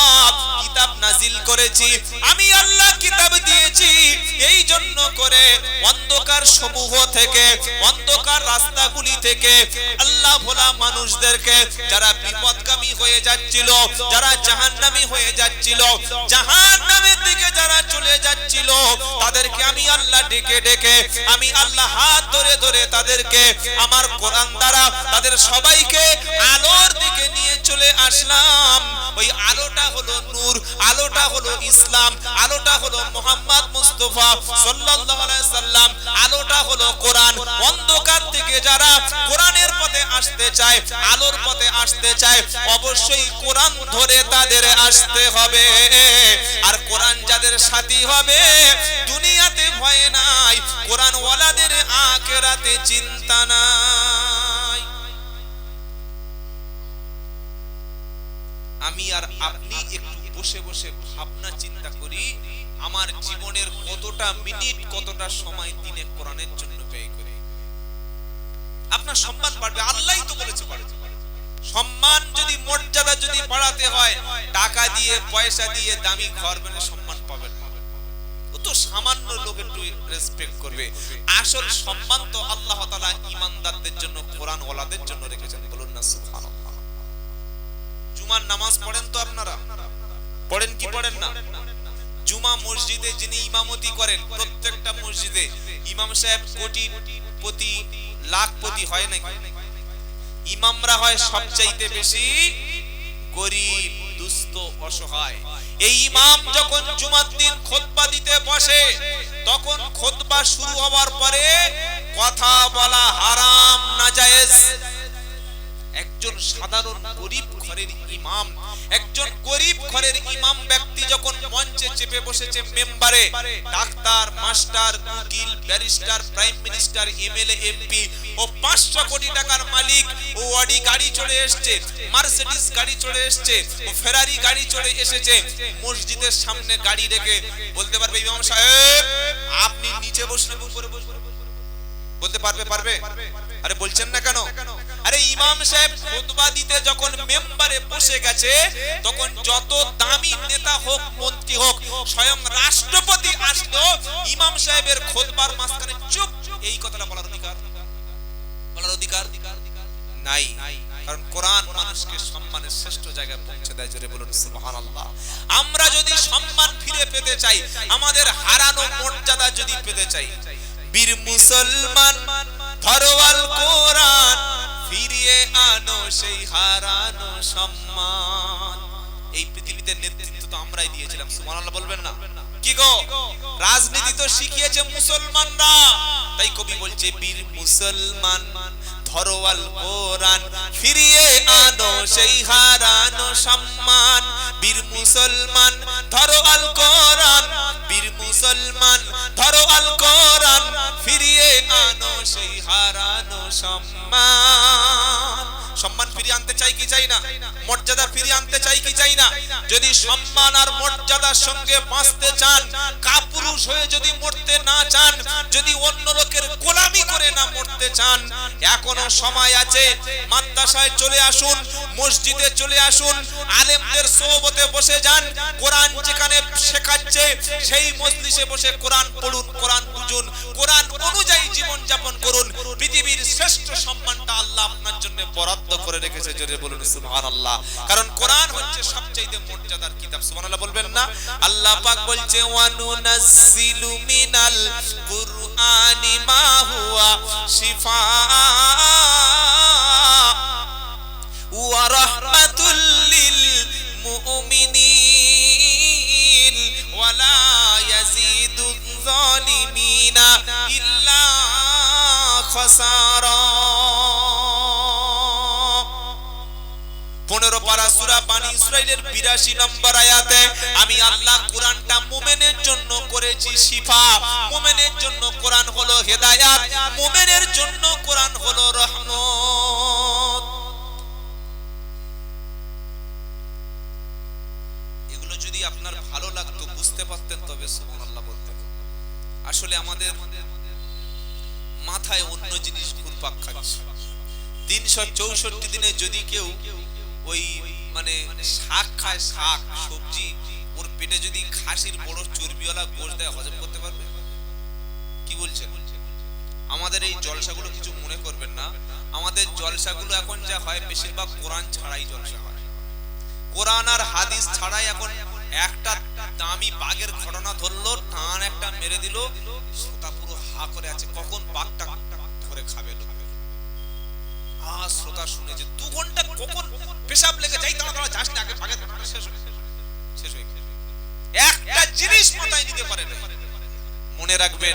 কিতাব নাজিল করেছি, আমি আল্লাহ কিতাব দিয়েছি এই জন্য করে অন্ধকার সমূহ থেকে, অন্ধকার রাস্তাগুলি থেকে আল্লাহ ভোলা মানুষদেরকে, যারা বিপদগামী হয়ে যাচ্ছিল, যারা জাহান্নামী হয়ে যাচ্ছিল, জাহান্নামের দিকে যারা চলে যাচ্ছিল, তাদেরকে আমি আল্লাহ ডেকে ডেকে, আমি আল্লাহ হাত ধরে ধরে তাদেরকে আমার কোরআন দ্বারা তাদের সবাইকে আলোর দিকে নিয়ে চলে আসলাম। ওই আলোটা হলো নূর, আলোটা হলো ইসলাম, আলোটা হলো মুহাম্মদ মুস্তাফা সাল্লাল্লাহু আলাইহি সাল্লাম, আলোটা হলো কোরআন। অন্ধকার থেকে যারা কোরআনের পথে আসতে চায়, আলোর পথে আসতে চায়, অবশ্যই কোরআন ধরে তাদের আসতে হবে। আর কোরআন যাদের সাথী হবে, দুনিয়াতে ভয় নাই, কোরআন ওয়ালাদের আখিরাতে চিন্তা নাই। আমি আর আপনি একটু বসে বসে ভাবনা চিন্তা করি, আমার জীবনের কতটা মিনিট, কতটা সময় দিনে কোরআনের জন্য ব্যয় করি। আপনার সম্মান বাড়বে, আল্লাহই তো বলেছে বাড়বে। সম্মান যদি, মর্যাদা যদি বাড়াতে হয়, টাকা দিয়ে, পয়সা দিয়ে দামি ঘর বানিয়ে সম্মান পাবেন না। ও তো সামান্য লোক একটু রেসপেক্ট করবে। আসল সম্মান তো আল্লাহ তাআলা ঈমানদারদের জন্য, কোরআন ওয়ালাদের জন্য রেখেছেন। বলুন না সুবহানাল্লাহ। জুমার নামাজ পড়েন তো আপনারা? পড়েন কি পড়েন না? জুমা মসজিদে যিনি ইমামতি করেন, প্রত্যেকটা মসজিদে ইমাম সাহেব কোটিপতি, লাখপতি হয় নাকি? ইমামরা হয় সবচাইতে বেশি গরিব, দুস্থ, অসহায়। এই ইমাম যখন জুমার দিন খুতবা দিতে বসে, তখন খুতবা শুরু হওয়ার পরে কথা বলা হারাম, নাজায়েজ। একজন সাধারণ গরিব ঘরের ইমাম, একজন গরিব ঘরের ইমাম ব্যক্তি যখন মঞ্চে চেপে বসেছে, মেম্বারে ডাক্তার, মাস্টার, উকিল, barrister, prime minister, MLA, MP ও 500 কোটি টাকার মালিক, ও অডি গাড়ি চলে এসেছে, মার্সিডিজ গাড়ি চলে এসেছে, ও ফেরারি গাড়ি চলে এসেছে, মসজিদের সামনে গাড়ি রেখে বলতে পারবে ইমাম সাহেব আপনি নিচে বসলে উপরে বসবেন? বলতে পারবে? পারবে? আরে বলছেন না কেন? আরে ইমাম সাহেব খুতবা দিতে যখন মেম্বারে বসে গেছে, তখন যত দামি নেতা হোক, মন্ত্রী হোক, স্বয়ং রাষ্ট্রপতি আসলো, ইমাম সাহেবের খুতবার মাঝখানে চুপ, এই কথাটা বলার অধিকার নাই। কারণ কোরআন মানুষকে সম্মানের শ্রেষ্ঠ জায়গায় পৌঁছে দেয়। জোরে বলুন সুবহানাল্লাহ। আমরা যদি সম্মান ফিরে পেতে চাই, আমাদের হারানো মর্যাদা যদি পেতে চাই, বীর মুসলমান ধরো আল কোরআন, ফিরিয়ে আনো সেই হারানো সম্মান। এই পৃথিবীতে নেতৃত্ব তো আমরাই দিয়েছিলাম, সুবহানাল্লাহ বলবেন না? কি গো, রাজনীতি তো শিখিয়েছে মুসলমানরা। তাই কবি বলছে, বীর মুসলমান ধরো আল কোরআন, ফিরিয়ে আনো সেই হারানো সম্মান। বীর মুসলমান ধরো আল কোরআন, বীর মুসলমান ধরো আল কোরআন, ফিরিয়ে আনো সেই হারানো সম্মান। সম্মান ফিরিয়ে আনতে চাই কি চাই না? মর্যাদা ফিরিয়ে আনতে চাই কি চাই না? যদি সম্মান আর মর্যাদার সঙ্গে বাঁচতে চান, কাপুরুষ হয়ে যদি মরতে না চান, যদি অন্য লোকের গোলামি করে না মরতে চান, এখনো সময় আছে। মাদ্রাসায় চলে আসুন, মসজিদে চলে আসুন, আলেমদের সোহবতে বসে যান, কোরআন যেখানে শেখাচ্ছে সেই মজলিসে বসে কোরআন পড়ুন, কোরআন বুঝুন, কোরআন অনুযায়ী জীবন যাপন করুন। পৃথিবীর শ্রেষ্ঠ সম্মানটা আল্লাহ আপনার জন্য বরাদ্দ করে রেখেছে। জোরে বলুন সুবহানাল্লাহ। কারণ কোরআন হচ্ছে সবচেয়ে মর্যাদার কিতাব। সুবহানাল্লাহ বলবেন না? আল্লাহ পাক বলছে, ওয়া নুনাজ্জিলু মিনাল কুরআনি মা হুয়া শিফা ওয়া রাহমাতুল লিল মুমিনিন ওয়া লা ইয়াজিদু যালিমিনা ইল্লা খাসারা। 15 পারা সূরা বানী ইসরাঈলের 82 নম্বর আয়াতে আমি আল্লাহ কোরআনটা মুমিনের জন্য করেছি শিফা। মুমিনের জন্য কোরআন হলো হেদায়েত, মুমিনের জন্য কোরআন হলো রহমত। এগুলো যদি আপনি মাথায় অন্য জিনিস ঘুরপাক খাচ্ছে। 364 দিনে যদি কেউ ওই মানে শাক খায়, শাক সবজি, ওর পেটে যদি খাসির বড় চর্বিওয়ালা গোশত দেয়, হজম করতে পারবে? কি বলছেন? আমাদের এই জলসাগুলো কিছু মনে করবেন না, আমাদের জলসাগুলো এখন যা হয় বেশিরভাগ কোরআন ছাড়াই জলসা হয়। কোরআন আর হাদিস ছাড়াই এখন একটা দামি বাঘের ঘটনা ধরলো, টান একটা মেরে দিল, শ্রোতা পুরো হা করে আছে, কখন বাঘটা ধরে খাবে। শ্রোতা শুনে যে 2 ঘন্টা কখন পেশাব লেগে যাই, তাড়াতাড়ি যাস না, আগে বাঘের ঘটনা শেষ হয়ে গেল। একটা জিনিস মাথায় নিতে পারে না। মনে রাখবেন,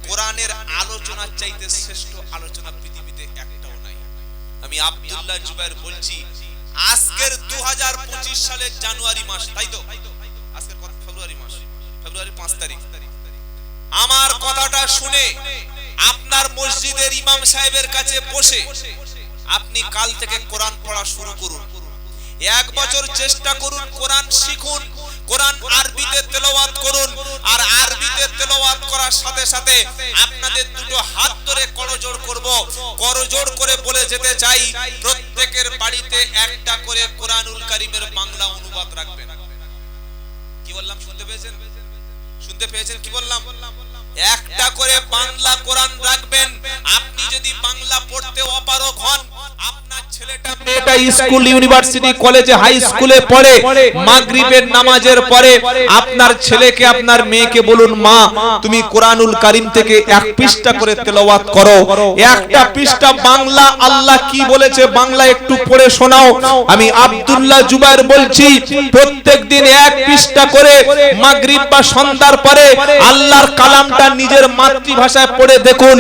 কোরআনের আলোচনার চাইতে শ্রেষ্ঠ আলোচনা পৃথিবীতে একটাও নাই। আমি আব্দুল্লাহ জুবায়ের বলছি, আজকের 2025 সালের জানুয়ারি মাস, তাই তো? আজকের কত? ফেব্রুয়ারি মাস, ফেব্রুয়ারি 5 তারিখ। আমার কথাটা শুনে আপনার মসজিদের ইমাম সাহেবের কাছে বসে আপনি কাল থেকে কোরআন পড়া শুরু করুন। 1 বছর চেষ্টা করুন, কোরআন শিখুন, কোরআন আরবিতে তেলাওয়াত করুন। আর আরবিতে তেলাওয়াত করার সাথে সাথে আপনাদের দুটো হাত ধরে করজোড় করব, করজোড় করে বলে যেতে চাই, প্রত্যেকের বাড়িতে একটা করে কোরআনুল কারীমের বাংলা অনুবাদ রাখবেন। কি বললাম? শুনতে পেয়েছেন? শুনতে পেয়েছেন কি বললাম? একটা করে বাংলা কোরআন রাখবেন। আপনি যদি বাংলা পড়তে অপারগ হন, আপনার ছেলেটা মেয়েটা স্কুল, ইউনিভার্সিটি, কলেজে, হাই স্কুলে পড়ে, মাগরিবের নামাজের পরে আপনার ছেলেকে, আপনার মেয়েকে বলুন, মা তুমি কোরআনুল কারীম থেকে 1 পৃষ্ঠা করে তেলাওয়াত করো। 1টা পৃষ্ঠা বাংলা, আল্লাহ কি বলেছে বাংলা একটু পড়ে শোনাও। আমি আব্দুল্লাহ জুবায়ের বলছি, প্রত্যেকদিন 1 পৃষ্ঠা করে মাগরিব বা সন্ধ্যার পরে আল্লাহর কালামটা নিজের মাতৃভাষায় পড়ে দেখুন।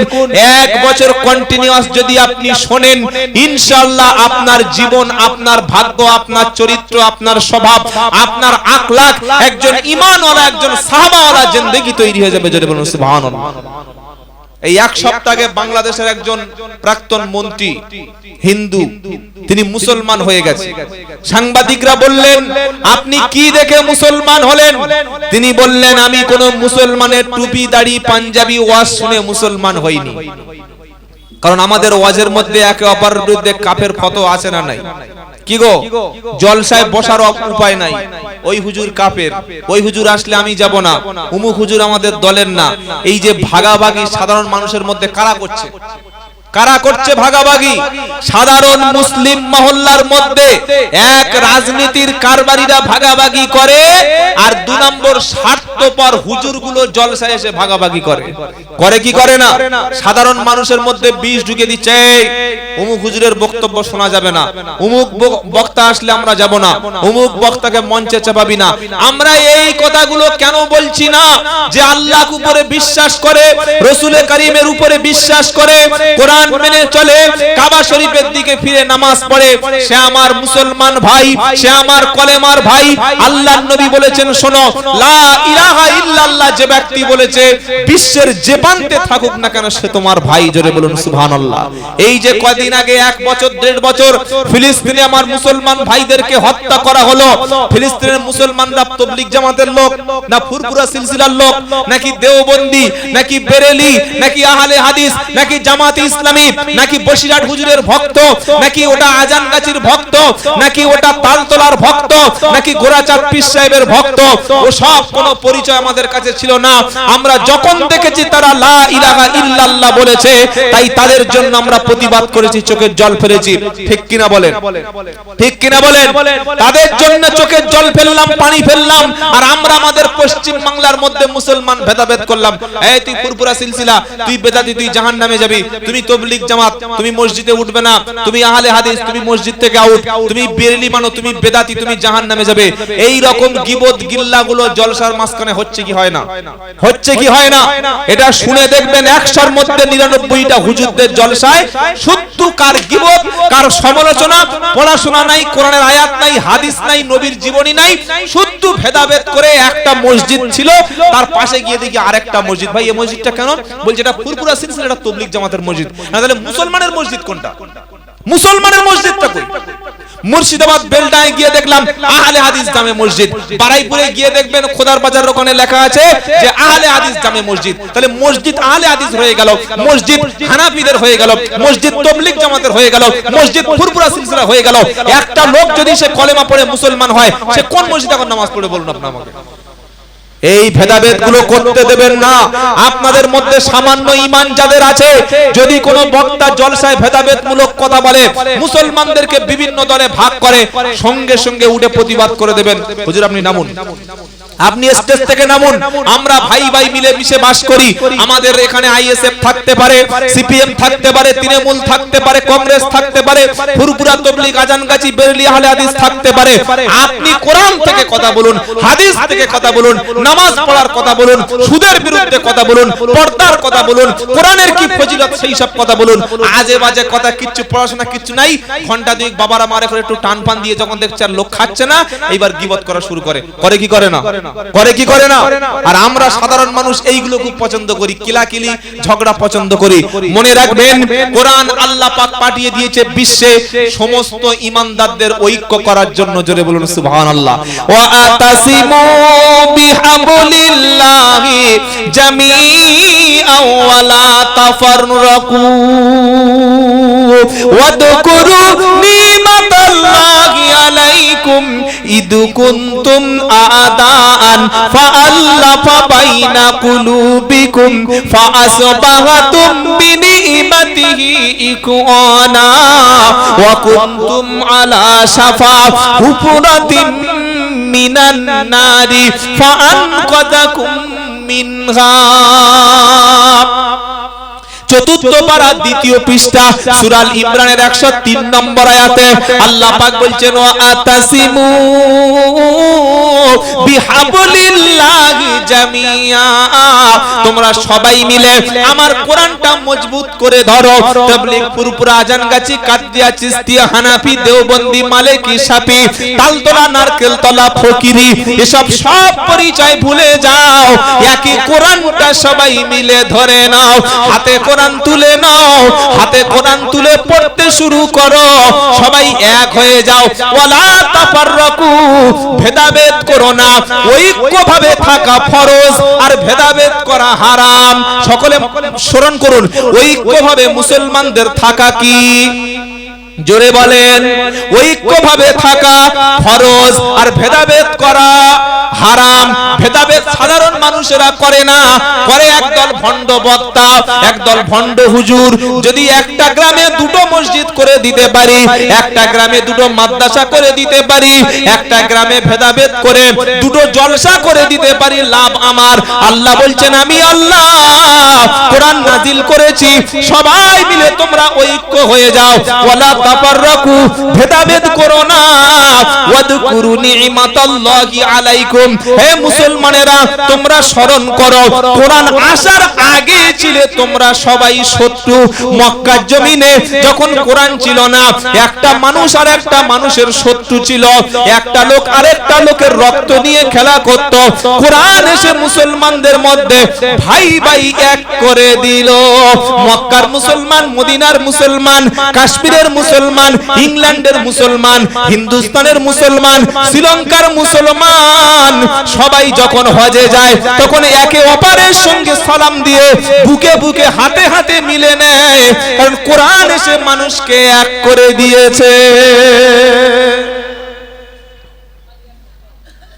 1 বছর কন্টিনিউয়াস যদি আপনি শোনেন, ইনশাআল্লাহ আপনার জীবন, আপনার ভাগ্য, আপনার চরিত্র, আপনার স্বভাব, আপনার আখলাক একজন ঈমানওয়ালা, একজন সাহাবাওয়ালা জিন্দেগি তৈরি হয়ে যাবে। জোরে বলুন সুবহানাল্লাহ। এই 1 সপ্তাহ আগে বাংলাদেশের একজন প্রাক্তন মন্ত্রী, হিন্দু, তিনি মুসলমান হয়ে গেছে। সাংবাদিকরা বললেন, আপনি কি দেখে মুসলমান হলেন? তিনি বললেন, আমি কোন মুসলমানের টুপি, দাড়ি, পাঞ্জাবি ওয়াজ শুনে মুসলমান হইনি। কারণ আমাদের ওয়াজের মধ্যে একে অপরের বিরুদ্ধে কাফের ফতোয়া আছে না নাই? কি গো, জলসায় বসার উপায় নাই, ওই হুজুর কাফের, ওই হুজুর আসলে আমি যাব না, উমুক হুজুর আমাদের দলের না। এই যে ভাগাভাগি সাধারণ মানুষের মধ্যে কারা করছে? কারা করছে ভাগাভাগি? সাধারণ মুসলিম মহল্লার মধ্যে এক রাজনীতির কারবারিরা ভাগাভাগি করে, আর 2 নম্বর স্বার্থপর হুজুরগুলো জলসায় এসে ভাগাভাগি করে। করে কি করে না? সাধারণ মানুষের মধ্যে বিষ ঢুকে দিচ্ছে, অমুক হুজুরের বক্তব্য শোনা যাবে না, অমুক বক্তা আসলে আমরা যাব না, অমুক বক্তাকে মঞ্চে চাপাবি না। আমরা এই কথাগুলো কেন বলছি না? যে আল্লাহর উপরে বিশ্বাস করে, রাসূল কারীমের উপরে বিশ্বাস করে, কোরআন মেনে চলে, কাবা শরীফের দিকে ফিরে নামাজ পড়ে, সে আমার মুসলমান ভাই, সে আমার কলেমার ভাই। আল্লাহর নবী বলেছেন, শোনো, লা ইলাহা ইল্লাল্লাহ যে ব্যক্তি বলেছে, বিশ্বের যে প্রান্তে থাকুক না কেন সে তোমার ভাই। জোরে বলুন সুবহানাল্লাহ। এই যে কদিন আগে 1 বছর 1.5 বছর ফিলিস্তিনে আমার মুসলমান ভাইদেরকে হত্যা করা হলো, ফিলিস্তিনের মুসলমানরা তবলিগ জামাতের লোক না ফুরফুরা সিলসিলার লোক, নাকি দেওবন্দি, নাকি বেরেলি, নাকি আহলে হাদিস, নাকি জামাত ইসলামী, নাকি বসিরহাট হুজুরের ভক্ত, নাকি ওটা আজান গাছির ভক্ত, নাকি ওটা তালতলার ভক্ত, নাকি গোরাচাঁদ পীর সাহেবের ভক্ত, ও সব কোনো পরিচয় আমাদের কাছে ছিল না। আমরা যখন দেখেছি তারা লা ইলাহা ইল্লাল্লাহ বলেছে, তাই তাদের জন্য আমরা প্রতিবাদ করেছি, চোখের জল ফেলেছি। ঠিক কিনা বলেন? ঠিক কিনা বলেন? তাদের জন্য চোখের জল ফেললাম, পানি ফেললাম, আর আমরা আমাদের পশ্চিম বাংলার মধ্যে মুসলমান ভেদাভেদ করলাম। এই তুই ফুরফুরা সিলসিলা, তুই বেদাতি, তুই জাহান্নামে যাবি, তুমি তবলিগ জামাত, তুমি মসজিদে উঠবে না, তুমি আহলে হাদিস, তুমি মসজিদ থেকে আউট, তুমি বেরেলি মানো, তুমি বেদাতি, তুমি জাহান্নামে যাবে। এই রকম গীবত গিল্লাগুলো জলসার মাঝখানে হচ্ছে কি হয় না? হচ্ছে কি হয় না? এটা শুনে দেখবেন 100-র মধ্যে 99টা হুজুরদের জলসায় শুধু কার গীবত, কার সমালোচনা, পড়াশোনা নাই, কোরআনের আয়াত নাই, হাদিস নাই, নবীর জীবনী নাই, শুধু ভেদাভেদ করে। একটা মসজিদ ছিল, তার পাশে গিয়ে দেখি আরেকটা মসজিদ। ভাই এই মসজিদটা কেন? বলছে এটা ফুরফুরা সিলসিলা, এটা তবলিগ জামাতের মসজিদ। না তাহলে মুসলমানের মসজিদ কোনটা? মুসলমানের মসজিদটা কই? মুর্শিদাবাদ বেলডায় গিয়ে দেখলাম আহলে হাদিস জামে মসজিদ, বারাইপুরে গিয়ে দেখবেন খোদার বাজার ওখানে লেখা আছে যে আহলে হাদিস জামে মসজিদ। তাহলে মসজিদ আহলে হাদিস হয়ে গেল, মসজিদ হানাফিদের হয়ে গেল, মসজিদ তাবলীগ জামাতের হয়ে গেল, মসজিদ ফুরফুরা সিলসিলা হয়ে গেল। একটা লোক যদি সে কলেমা পড়ে মুসলমান হয়, সে কোন মসজিদে এখন নামাজ পড়ে বলুন আপনি আমাকে? এই ভেদাভেদ গুলো করতে দেবেন না। আপনাদের মধ্যে সামান্য ঈমান যাদের আছে, যদি কোনো বক্তা জলসায় ভেদাভেদ মূলক কথা বলে, মুসলমানদেরকে বিভিন্ন দলে ভাগ করে, সঙ্গে সঙ্গে উঠে প্রতিবাদ করে দেবেন। হুজুর আপনি নামুন, আপনি স্টেজ থেকে নামুন। আমরা ভাই ভাই মিলে মিশে বাস করি। আমাদের এখানে আইএসএফ থাকতে পারে, সিপিএম থাকতে পারে, তৃণমূল থাকতে পারে, কংগ্রেস থাকতে পারে, ফুরফুরা তাবলীগ আজানগাছি বেরেলি আহলে হাদিস থাকতে পারে। আপনি কোরআন থেকে কথা বলুন, হাদিস থেকে কথা বলুন, নামাজ পড়ার কথা বলুন, সুদের বিরুদ্ধে কথা বলুন, পর্দার কথা বলুন, কোরআনের কি ফজিলত সেই সব কথা বলুন। আজে বাজে কথা, কিচ্ছু পড়াশোনা কিচ্ছু নাই, ঘন্টা দুই বাবারা মারে করে একটু টান পান দিয়ে যখন দেখছে আর লোক খাচ্ছে না, এইবার গীবত করা শুরু করে। করে কি করে না? করে কি করে না? আর আমরা সাধারণ মানুষ এইগুলো খুব পছন্দ করি, কিলাকিলি ঝগড়া পছন্দ করি। মনে রাখবেন, কোরআন আল্লাহ পাক পাঠিয়ে দিয়েছে বিশ্বে সমস্ত ঈমানদারদের ঐক্য করার জন্য। জোরে বলুন সুবহানাল্লাহ। ওয়া আতাসিমু বিহাবলিল্লাহি জামিআন ওয়া লা তাফাররাকু ওয়াদকুরু নিমাতাল্লাহি আলাইকুম ইদ কুনতুম আদাআন ফাআল্লাফা বাইনা কুলুবিকুম ফাআসবাহাতুম বিনিমাতিহি ইখওয়ানা ওয়া কুনতুম আলা শাফা হুফরাতিন মিনান নারি ফাআনকাযাকুম মিনহা। চতুর্থ পারা দ্বিতীয় পৃষ্ঠা সূরা আল ইমরানের 103 নম্বর আয়াতে আল্লাহ পাক বলছেন, ওয়া আতাসিমু বিহাবলিল্লাহি জামিআ, তোমরা সবাই মিলে আমার কোরআনটা মজবুত করে ধরো। তাবলীগ, ফুরফুরা, আজানগাছি, কাদরিয়া, চিশতিয়া, হানাফি, দেওবন্দি, মালিকি, শাফি, তালতলা, নারকেলতলা, ফকিরি, এসব সব পরিচয় ভুলে যাও। একই কোরআনটা সবাই মিলে ধরে নাও। হাতে কোরআন তুলে নাও, হাতে কোরআন তুলে পড়তে শুরু করো। সবাই এক হয়ে যাও। ওয়ালা তাফাররাকু, ভেদাভেদ করো না। ঐক্যভাবে থাকা ফরজ, আর ভেদাভেদ করা হারাম। সকলে স্মরণ করুন, ঐক্যভাবে মুসলমানদের থাকা কি? জোরে বলেন। ঐক্যভাবে থাকা ফরজ, আর ভেদাভেদ করা হারাম। ভেদাভেদ সাধারণ মানুষেরা করে না, করে একদল ভণ্ড বক্তা, একদল ভণ্ড হুজুর। যদি একটা গ্রামে দুটো মসজিদ করে দিতে পারি, একটা গ্রামে দুটো মাদ্রাসা করে দিতে পারি, একটা গ্রামে ভেদাভেদ করে দুটো জলসা করে দিতে পারি, লাভ আমার। আল্লাহ বলছেন, আমি আল্লাহ কোরআন নাজিল করেছি, সবাই মিলে তোমরা ঐক্য হয়ে যাও। ওয়ালা তাফাররাকু, ভেদাভেদ করো না। ওয়াদকুরু নি'মাতাল্লাহি আলাইকুম, হে মুসলমানেরা তোমরা স্মরণ করো, কোরআন আসার আগে ছিলে তোমরা সবাই শত্রু। মক্কার জমিনে যখন কোরআন ছিল না, একটা মানুষ আর একটা মানুষের শত্রু ছিল। একটা লোক আরেকটা লোকের রক্ত নিয়ে খেলা করত। কোরআন এসে মুসলমানদের মধ্যে ভাই ভাই এক করে দিল। মক্কার মুসলমান, মদিনার মুসলমান, কাশ্মীরের মুসলমান, ইংল্যান্ডের মুসলমান, হিন্দুস্তানের মুসলমান, শ্রীলঙ্কার মুসলমান, সবাই যখন হজে যায় তখন একে অপরের সঙ্গে সালাম দিয়ে বুকে বুকে হাতে হাতে মিলে নেয়, কারণ কোরআন এসে মানুষকে এক করে দিয়েছে।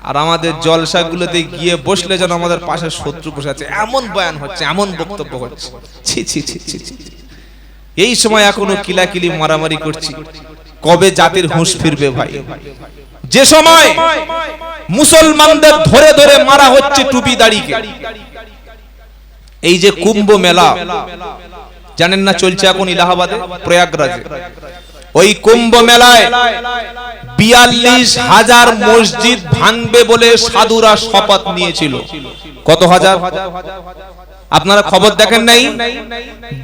আর আমাদের জলসাগুলোতে গিয়ে বসলে যেন আমাদের পাশে শত্রু বসে আছে, এমন বয়ান হচ্ছে, এমন বক্তব্য হচ্ছে। ছি ছি ছি ছি ছি। এই সময় এখনো কিলাকিলি মারামারি করছি, কবে জাতির হুঁশ ফিরবে ভাই? যে সময় মুসলমানদের ধরে ধরে মারা হচ্ছে টুপি দাড়িকে। এই যে কুম্ভ মেলা জানেন না চলছে এখন ইলাহাবাদে, প্রয়াগরাজে। ওই কুম্ভ মেলায় 42,000 মসজিদ ভাঙবে বলে সাধুরা শপথ নিয়েছিল। কত হাজার? আপনারা খবর দেখেন নাই?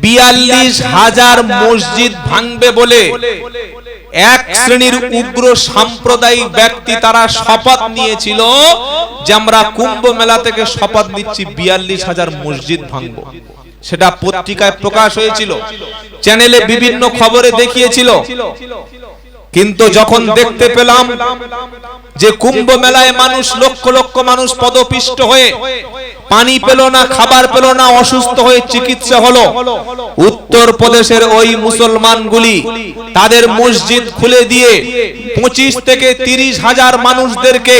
42,000 মসজিদ ভাঙবে বলে এক শ্রেণীর উগ্র সাম্প্রদায়িক ব্যক্তি তারা শপথ নিয়েছিল যে আমরা কুম্ভ মেলা থেকে শপথ নিচ্ছি 42,000 মসজিদ ভাঙবো। সেটা পত্রিকায় প্রকাশ হয়েছিল, চ্যানেলে বিভিন্ন খবরে দেখিয়েছিল। কিন্তু যখন দেখতে পেলাম যে কুম্ভ মেলায় মানুষ লক্ষ লক্ষ মানুষ পদপিষ্ট হয়ে পানি পেল না, খাবার পেল না, অসুস্থ হয়ে চিকিৎসা হলো, উত্তর প্রদেশের ওই মুসলমানগুলি তাদের মসজিদ খুলে দিয়ে 25 থেকে 30 হাজার মানুষদেরকে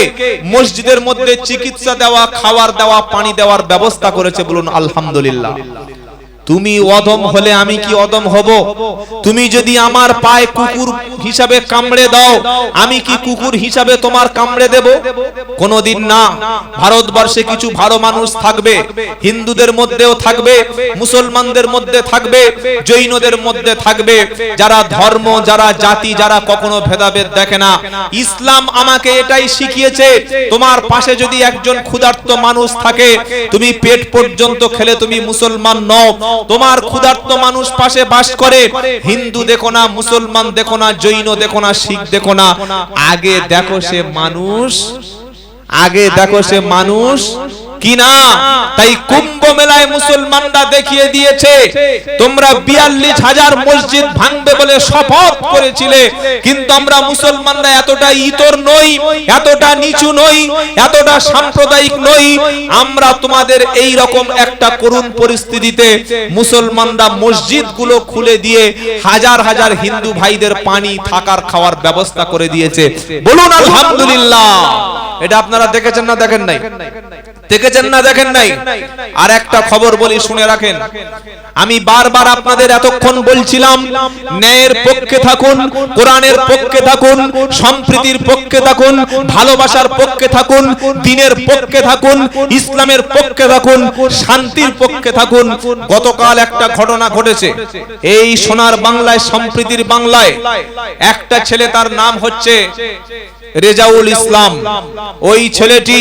মসজিদের মধ্যে চিকিৎসা দেওয়া, খাবার দেওয়া, পানি দেওয়ার ব্যবস্থা করেছে। বলুন আলহামদুলিল্লাহ। তুমি অদম হলে আমি কি অদম হব? তুমি যদি আমার পায়ে কুকুর হিসাবে কামড়ে দাও, আমি কি কুকুর হিসাবে তোমার কামড়ে দেব? কোনদিন না। ভারতবর্ষে কিছু ভালো মানুষ থাকবে, হিন্দুদের মধ্যেও থাকবে, মুসলমানদের মধ্যে থাকবে, জৈনদের মধ্যে থাকবে, যারা ধর্ম, যারা জাতি, যারা কখনো ভেদাভেদ দেখে না। ইসলাম আমাকে এটাই শিখিয়েছে, তোমার পাশে যদি একজন ক্ষুধার্ত মানুষ থাকে, তুমি পেট পর্যন্ত খেলে তুমি মুসলমান নও। তোমার ক্ষুধার্ত মানুষ পাশে বাস করে, হিন্দু দেখো না, মুসলমান দেখো না, জৈন দেখো না, শিখ দেখো না, আগে দেখো সে মানুষ, আগে দেখো সে মানুষ কিনা। তাই কুম্ভ মেলায় মুসলমানরা দেখিয়ে দিয়েছে, তোমরা 42,000 মসজিদ ভাঙবে বলে শপথ করেছিলে, কিন্তু আমরা মুসলমানরা এতটা ইতর নই, এতটা নিচু নই, এতটা সাম্প্রদায়িক নই। আমরা তোমাদের এই রকম একটা করুণ পরিস্থিতিতে মুসলমানরা মসজিদগুলো খুলে দিয়ে হাজার হাজার হিন্দু ভাইদের পানি, থাকার, খাওয়ার ব্যবস্থা করে দিয়েছে। বলুন আলহামদুলিল্লাহ। এটা আপনারা দেখেছেন না দেখেন নাই? দেখেছেন না দেখেন নাই? আর একটা খবর বলি, শুনে রাখেন। আমি বারবার আপনাদের এতক্ষণ বলছিলাম, ন্যায়ের পক্ষে থাকুন, কোরআনের পক্ষে থাকুন, সম্প্রীতির পক্ষে থাকুন, ভালোবাসার পক্ষে থাকুন, দ্বীনের পক্ষে থাকুন, ইসলামের পক্ষে থাকুন, শান্তির পক্ষে থাকুন। গতকাল একটা ঘটনা ঘটেছে এই সোনার বাংলায়, সম্প্রীতির বাংলায়। একটা ছেলে, তার নাম হচ্ছে রেজাউল ইসলাম। ওই ছেলেটি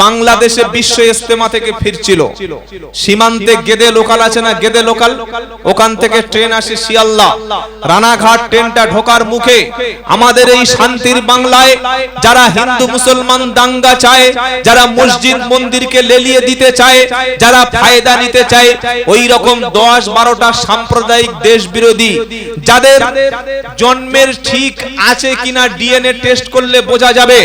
বাংলাদেশে বিশ্ব ইজতেমা থেকে ফিরছিল। সীমান্তে গেদে লোকাল আছে না, গেদে লোকাল, ওখান থেকে ট্রেন আসে শিয়ালদা, রানাঘাট। ট্রেনটা ঢোকার মুখে আমাদের এই শান্তির বাংলায় যারা হিন্দু মুসলমান দাঙ্গা চায়, যারা মসজিদ মন্দিরকে লেলিয়ে দিতে চায়, যারা ফায়দা নিতে চায়, ওই রকম 10-12টা সাম্প্রদায়িক দেশ বিরোধী, যাদের জন্মের ঠিক আছে কিনা ডিএনএ টেস্ট করলে বোঝা যাবে,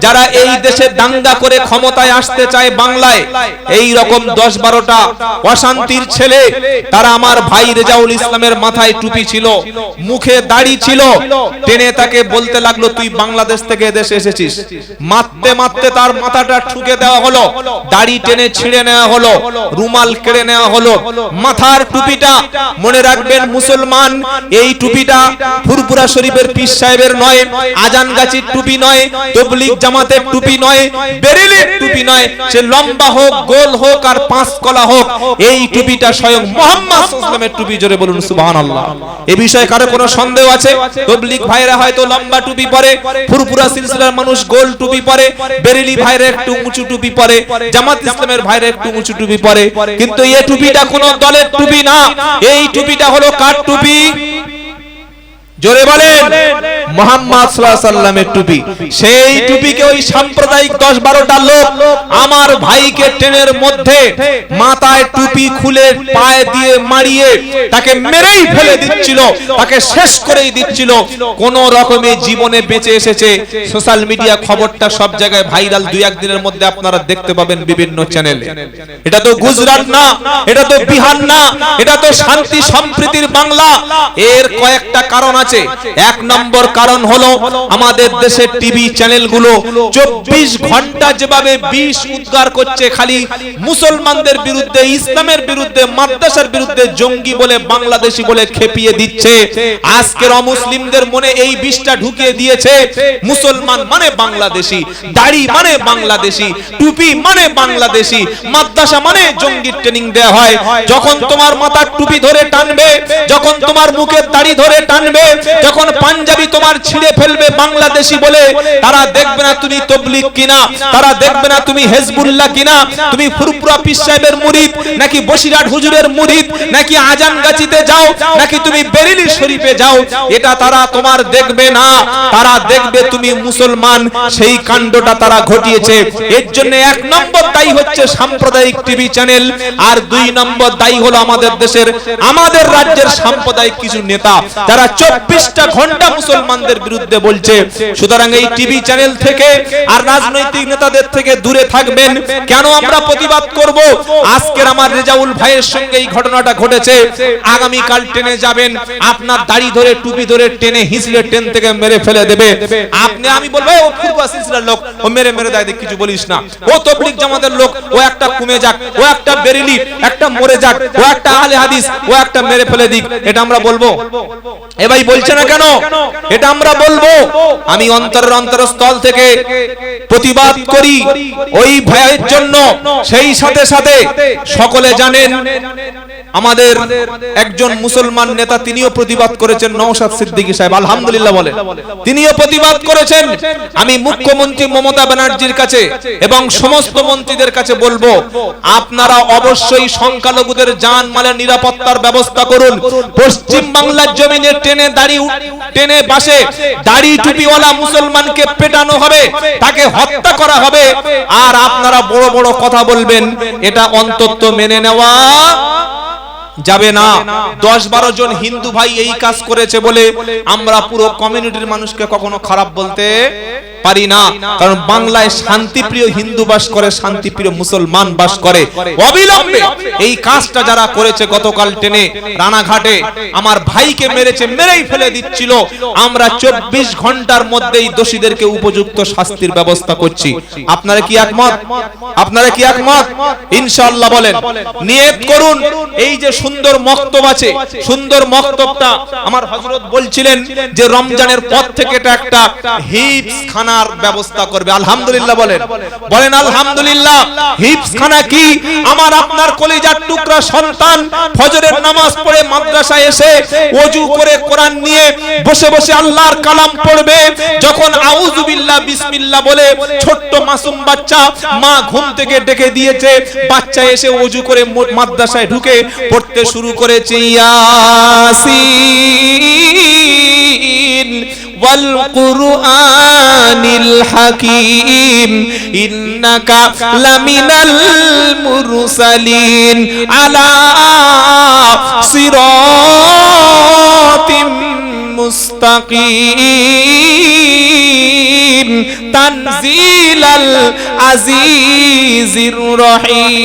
যারা এই দেশে দাঙ্গা করে ক্ষমতায় আসতে চায় বাংলায়, এই রকম 10-12টা অশান্তির ছেলে, তারা আমার ভাই রেজাউল ইসলামের মাথায় টুপি ছিল, মুখে দাড়ি ছিল, টেনে তাকে বলতে লাগলো, তুই বাংলাদেশ থেকে এদেশে এসেছিস। মারতে মারতে তার মাথাটা ঠুকে দেওয়া হলো, দাড়ি টেনে ছিঁড়ে নেওয়া হলো, রুমাল কেড়ে নেওয়া হলো। মাথার টুপিটা মনে রাখবেন মুসলমান, এই টুপিটা ফুরফুরা শরীফের পীর সাহেবের নয়, আজানগাছির টুপি নয়, তবলিগ জামাতের টুপি নয়, বেরেলির টুপি নয়, সে লম্বা হোক, গোল হোক, আর 5 কলা হোক, এই টুপিটা স্বয়ং মুহাম্মদ সাল্লাল্লাহু আলাইহি ওয়াসাল্লামের টুপি। জোরে বলুন সুবহানাল্লাহ। এই বিষয়ে কারো কোনো সন্দেহ আছে? তবলিগ ভাইরা হয়তো লম্বা টুপি পরে, ফুরফুরা সিলসিলার মানুষ গোল টুপি পরে, বেরেলি ভাইরা একটু উঁচু টুপি পরে, জামাত ইসলামের ভাইরা একটু উঁচু টুপি পরে, কিন্তু এই টুপিটা কোনো দলের টুপি না। এই টুপিটা হলো কার টুপি? জোরে বলেন, মুহাম্মদ সাল্লাল্লাহু আলাইহি ওয়াসাল্লামের টুপি। সেই টুপিকে ওই সাম্প্রদায়িক 10-12টা লোক আমার ভাইকে ট্রেনের মধ্যে মাথায় টুপি খুলে পায়ে দিয়ে মারিয়ে তাকে মেরেই ফেলে দিচ্ছিল, তাকে শেষ করেই দিচ্ছিল। কোন রকমে জীবনে বেঁচে এসেছে। সোশ্যাল মিডিয়া খবরটা সব জায়গায় ভাইরাল, 2-1 দিনের মধ্যে আপনারা দেখতে পাবেন বিভিন্ন চ্যানেলে। এটা তো গুজরাট না, এটা তো বিহার না, এটা তো শান্তি সম্প্রীতির বাংলা। এর কয়েকটা কারণ আছে। 1 নম্বর কারণ হলো আমাদের দেশের টিভি চ্যানেলগুলো 24 ঘন্টা যেভাবে বিষ উদ্গার করছে, খালি মুসলমানদের বিরুদ্ধে, ইসলামের বিরুদ্ধে, মাদ্রাসার বিরুদ্ধে, জঙ্গি বলে, বাংলাদেশি বলে খেপিয়ে দিচ্ছে। আজকের অমুসলিমদের মনে এই বিষটা ঢুকিয়ে দিয়েছে, মুসলমান মানে বাংলাদেশি, দাড়ি মানে বাংলাদেশি, টুপি মানে বাংলাদেশি, মাদ্রাসা মানে জঙ্গির ট্রেনিং দেয়া হয়। যখন তোমার মাথার টুপি ধরে টানবে, যখন তোমার মুখের দাড়ি ধরে টানবে, যখন পাঞ্জাবি তোমার ছিঁড়ে ফেলবে বাংলাদেশি বলে, তারা দেখবে না তুমি তবলিগ কিনা, তারা দেখবে না তুমি হেজবুল্লাহ কিনা, তুমি ফুরফুরা পীর সাহেবের মুরিদ, নাকি বসিরহাট হুজুরের মুরিদ, নাকি আজানগাছিতে যাও, নাকি তুমি বেরেলি শরীফে যাও, এটা তারা তোমার দেখবে না। তারা দেখবে তুমি মুসলমান। সেই কাণ্ডটা তারা ঘটিয়েছে। এর জন্য 1 নম্বর দায়ী হচ্ছে সাম্প্রদায়িক টিভি চ্যানেল, আর 2 নম্বর দায়ী হলো আমাদের দেশের, আমাদের রাজ্যের সাম্প্রদায়িক কিছু নেতা, যারা 24টা ঘন্টা মুসলমানদের বিরুদ্ধে বলছে। সুতরাং এই টিভি চ্যানেল থেকে আর রাজনৈতিক নেতাদের থেকে দূরে থাকবেন। কেন আমরা প্রতিবাদ করব? আজকের আমার রেজাউল ভাইয়ের সঙ্গে এই ঘটনাটা ঘটেছে। আগামী কাল ট্রেনে যাবেন, আপনার দাড়ি ধরে টুপি ধরে টেনে হিঁচড়ে ট্রেন থেকে মেরে ফেলে দেবে। আমি বলবো ও ফুরফা সিলসিলার লোক, ও মেরে দেয়, কিছু বলিস না। ও তাবলীগ জামাতের লোক, ও একটা কমে যাক, ও একটা বেরেলি, একটা মরে যাক, ও একটা আহলে হাদিস, ও একটা মেরে ফেলে দিক, এটা আমরা বলবো? এ ভাই বলছে না কেন? এটা আমরা বলবো। আমি অন্তরস্থল থেকে প্রতিবাদ করি ওই ভাইয়ের জন্য। সেই সাথে সাথে সকলে জানেন আমাদের একজন মুসলমান নেতা তিনিও প্রতিবাদ করেছেন, নওশাদ সিদ্দিকী সাহেব, আলহামদুলিল্লাহ বলেন, তিনিও প্রতিবাদ করেছেন। আমি মুখ্যমন্ত্রী মমতা ব্যানার্জির কাছে এবং সমস্ত মন্ত্রীদের কাছে বলবো, আপনারা অবশ্যই সংখ্যালঘুদের জানমালের নিরাপত্তার ব্যবস্থা করুন। পশ্চিম বাংলার জমিনে টেনে বাসে দাড়ি টুপিওয়ালা মুসলমানকে পেটানো হবে, তাকে হত্যা করা হবে, আর আপনারা বড় বড় কথা বলবেন, এটা অন্তত মেনে নেওয়া যাবে না। 10-12 জন হিন্দু ভাই এই কাজ করেছে বলে আমরা পুরো কমিউনিটির মানুষকে কখনো খারাপ বলতে পারি না। কারণ বাংলায় শান্তিপ্রিয় হিন্দু বাস করে, শান্তিপ্রিয় মুসলমান বাস করে। অবিলম্বে এই কাজটা যারা করেছে, গতকাল ট্রেনে রানাঘাটে আমার ভাইকে মেরেছে, মেরেই ফেলে দিচ্ছিল, আমরা 24 ঘন্টার মধ্যেই দোষীদেরকে উপযুক্ত শাস্তির ব্যবস্থা করছি। আপনারা কি একমত? আপনারা কি একমত? ইনশাআল্লাহ বলেন, নিয়ত করুন। এই যে সুন্দর মক্তব আছে, সুন্দর মক্তবটা আমার হযরত বলছিলেন যে রমজানের পর থেকে এটা একটা হিপস খানার ব্যবস্থা করবে। আলহামদুলিল্লাহ বলেন, বলেন আলহামদুলিল্লাহ। হিপস খানা কি? আমার আপনার কলিজার টুকরা সন্তান ফজরের নামাজ পড়ে মাদ্রাসায় এসে ওযু করে কোরআন নিয়ে বসে বসে আল্লাহর কালাম পড়বে। যখন আউযু বিল্লাহ বিসমিল্লাহ বলে ছোট্ট মাসুম বাচ্চা, মা ঘুম থেকে ডেকে দিয়েছে, বাচ্চা এসে ওযু করে মাদ্রাসায় ঢুকে পড়তে শুরু করেছে, ইয়াসিন ওয়াল কুরআনিল হাকীম ইন্নাকা লামিনাল মুরসালিন আলা সিরাতিম মুস্তাকিম তানজিলাল আজিজির রহিম।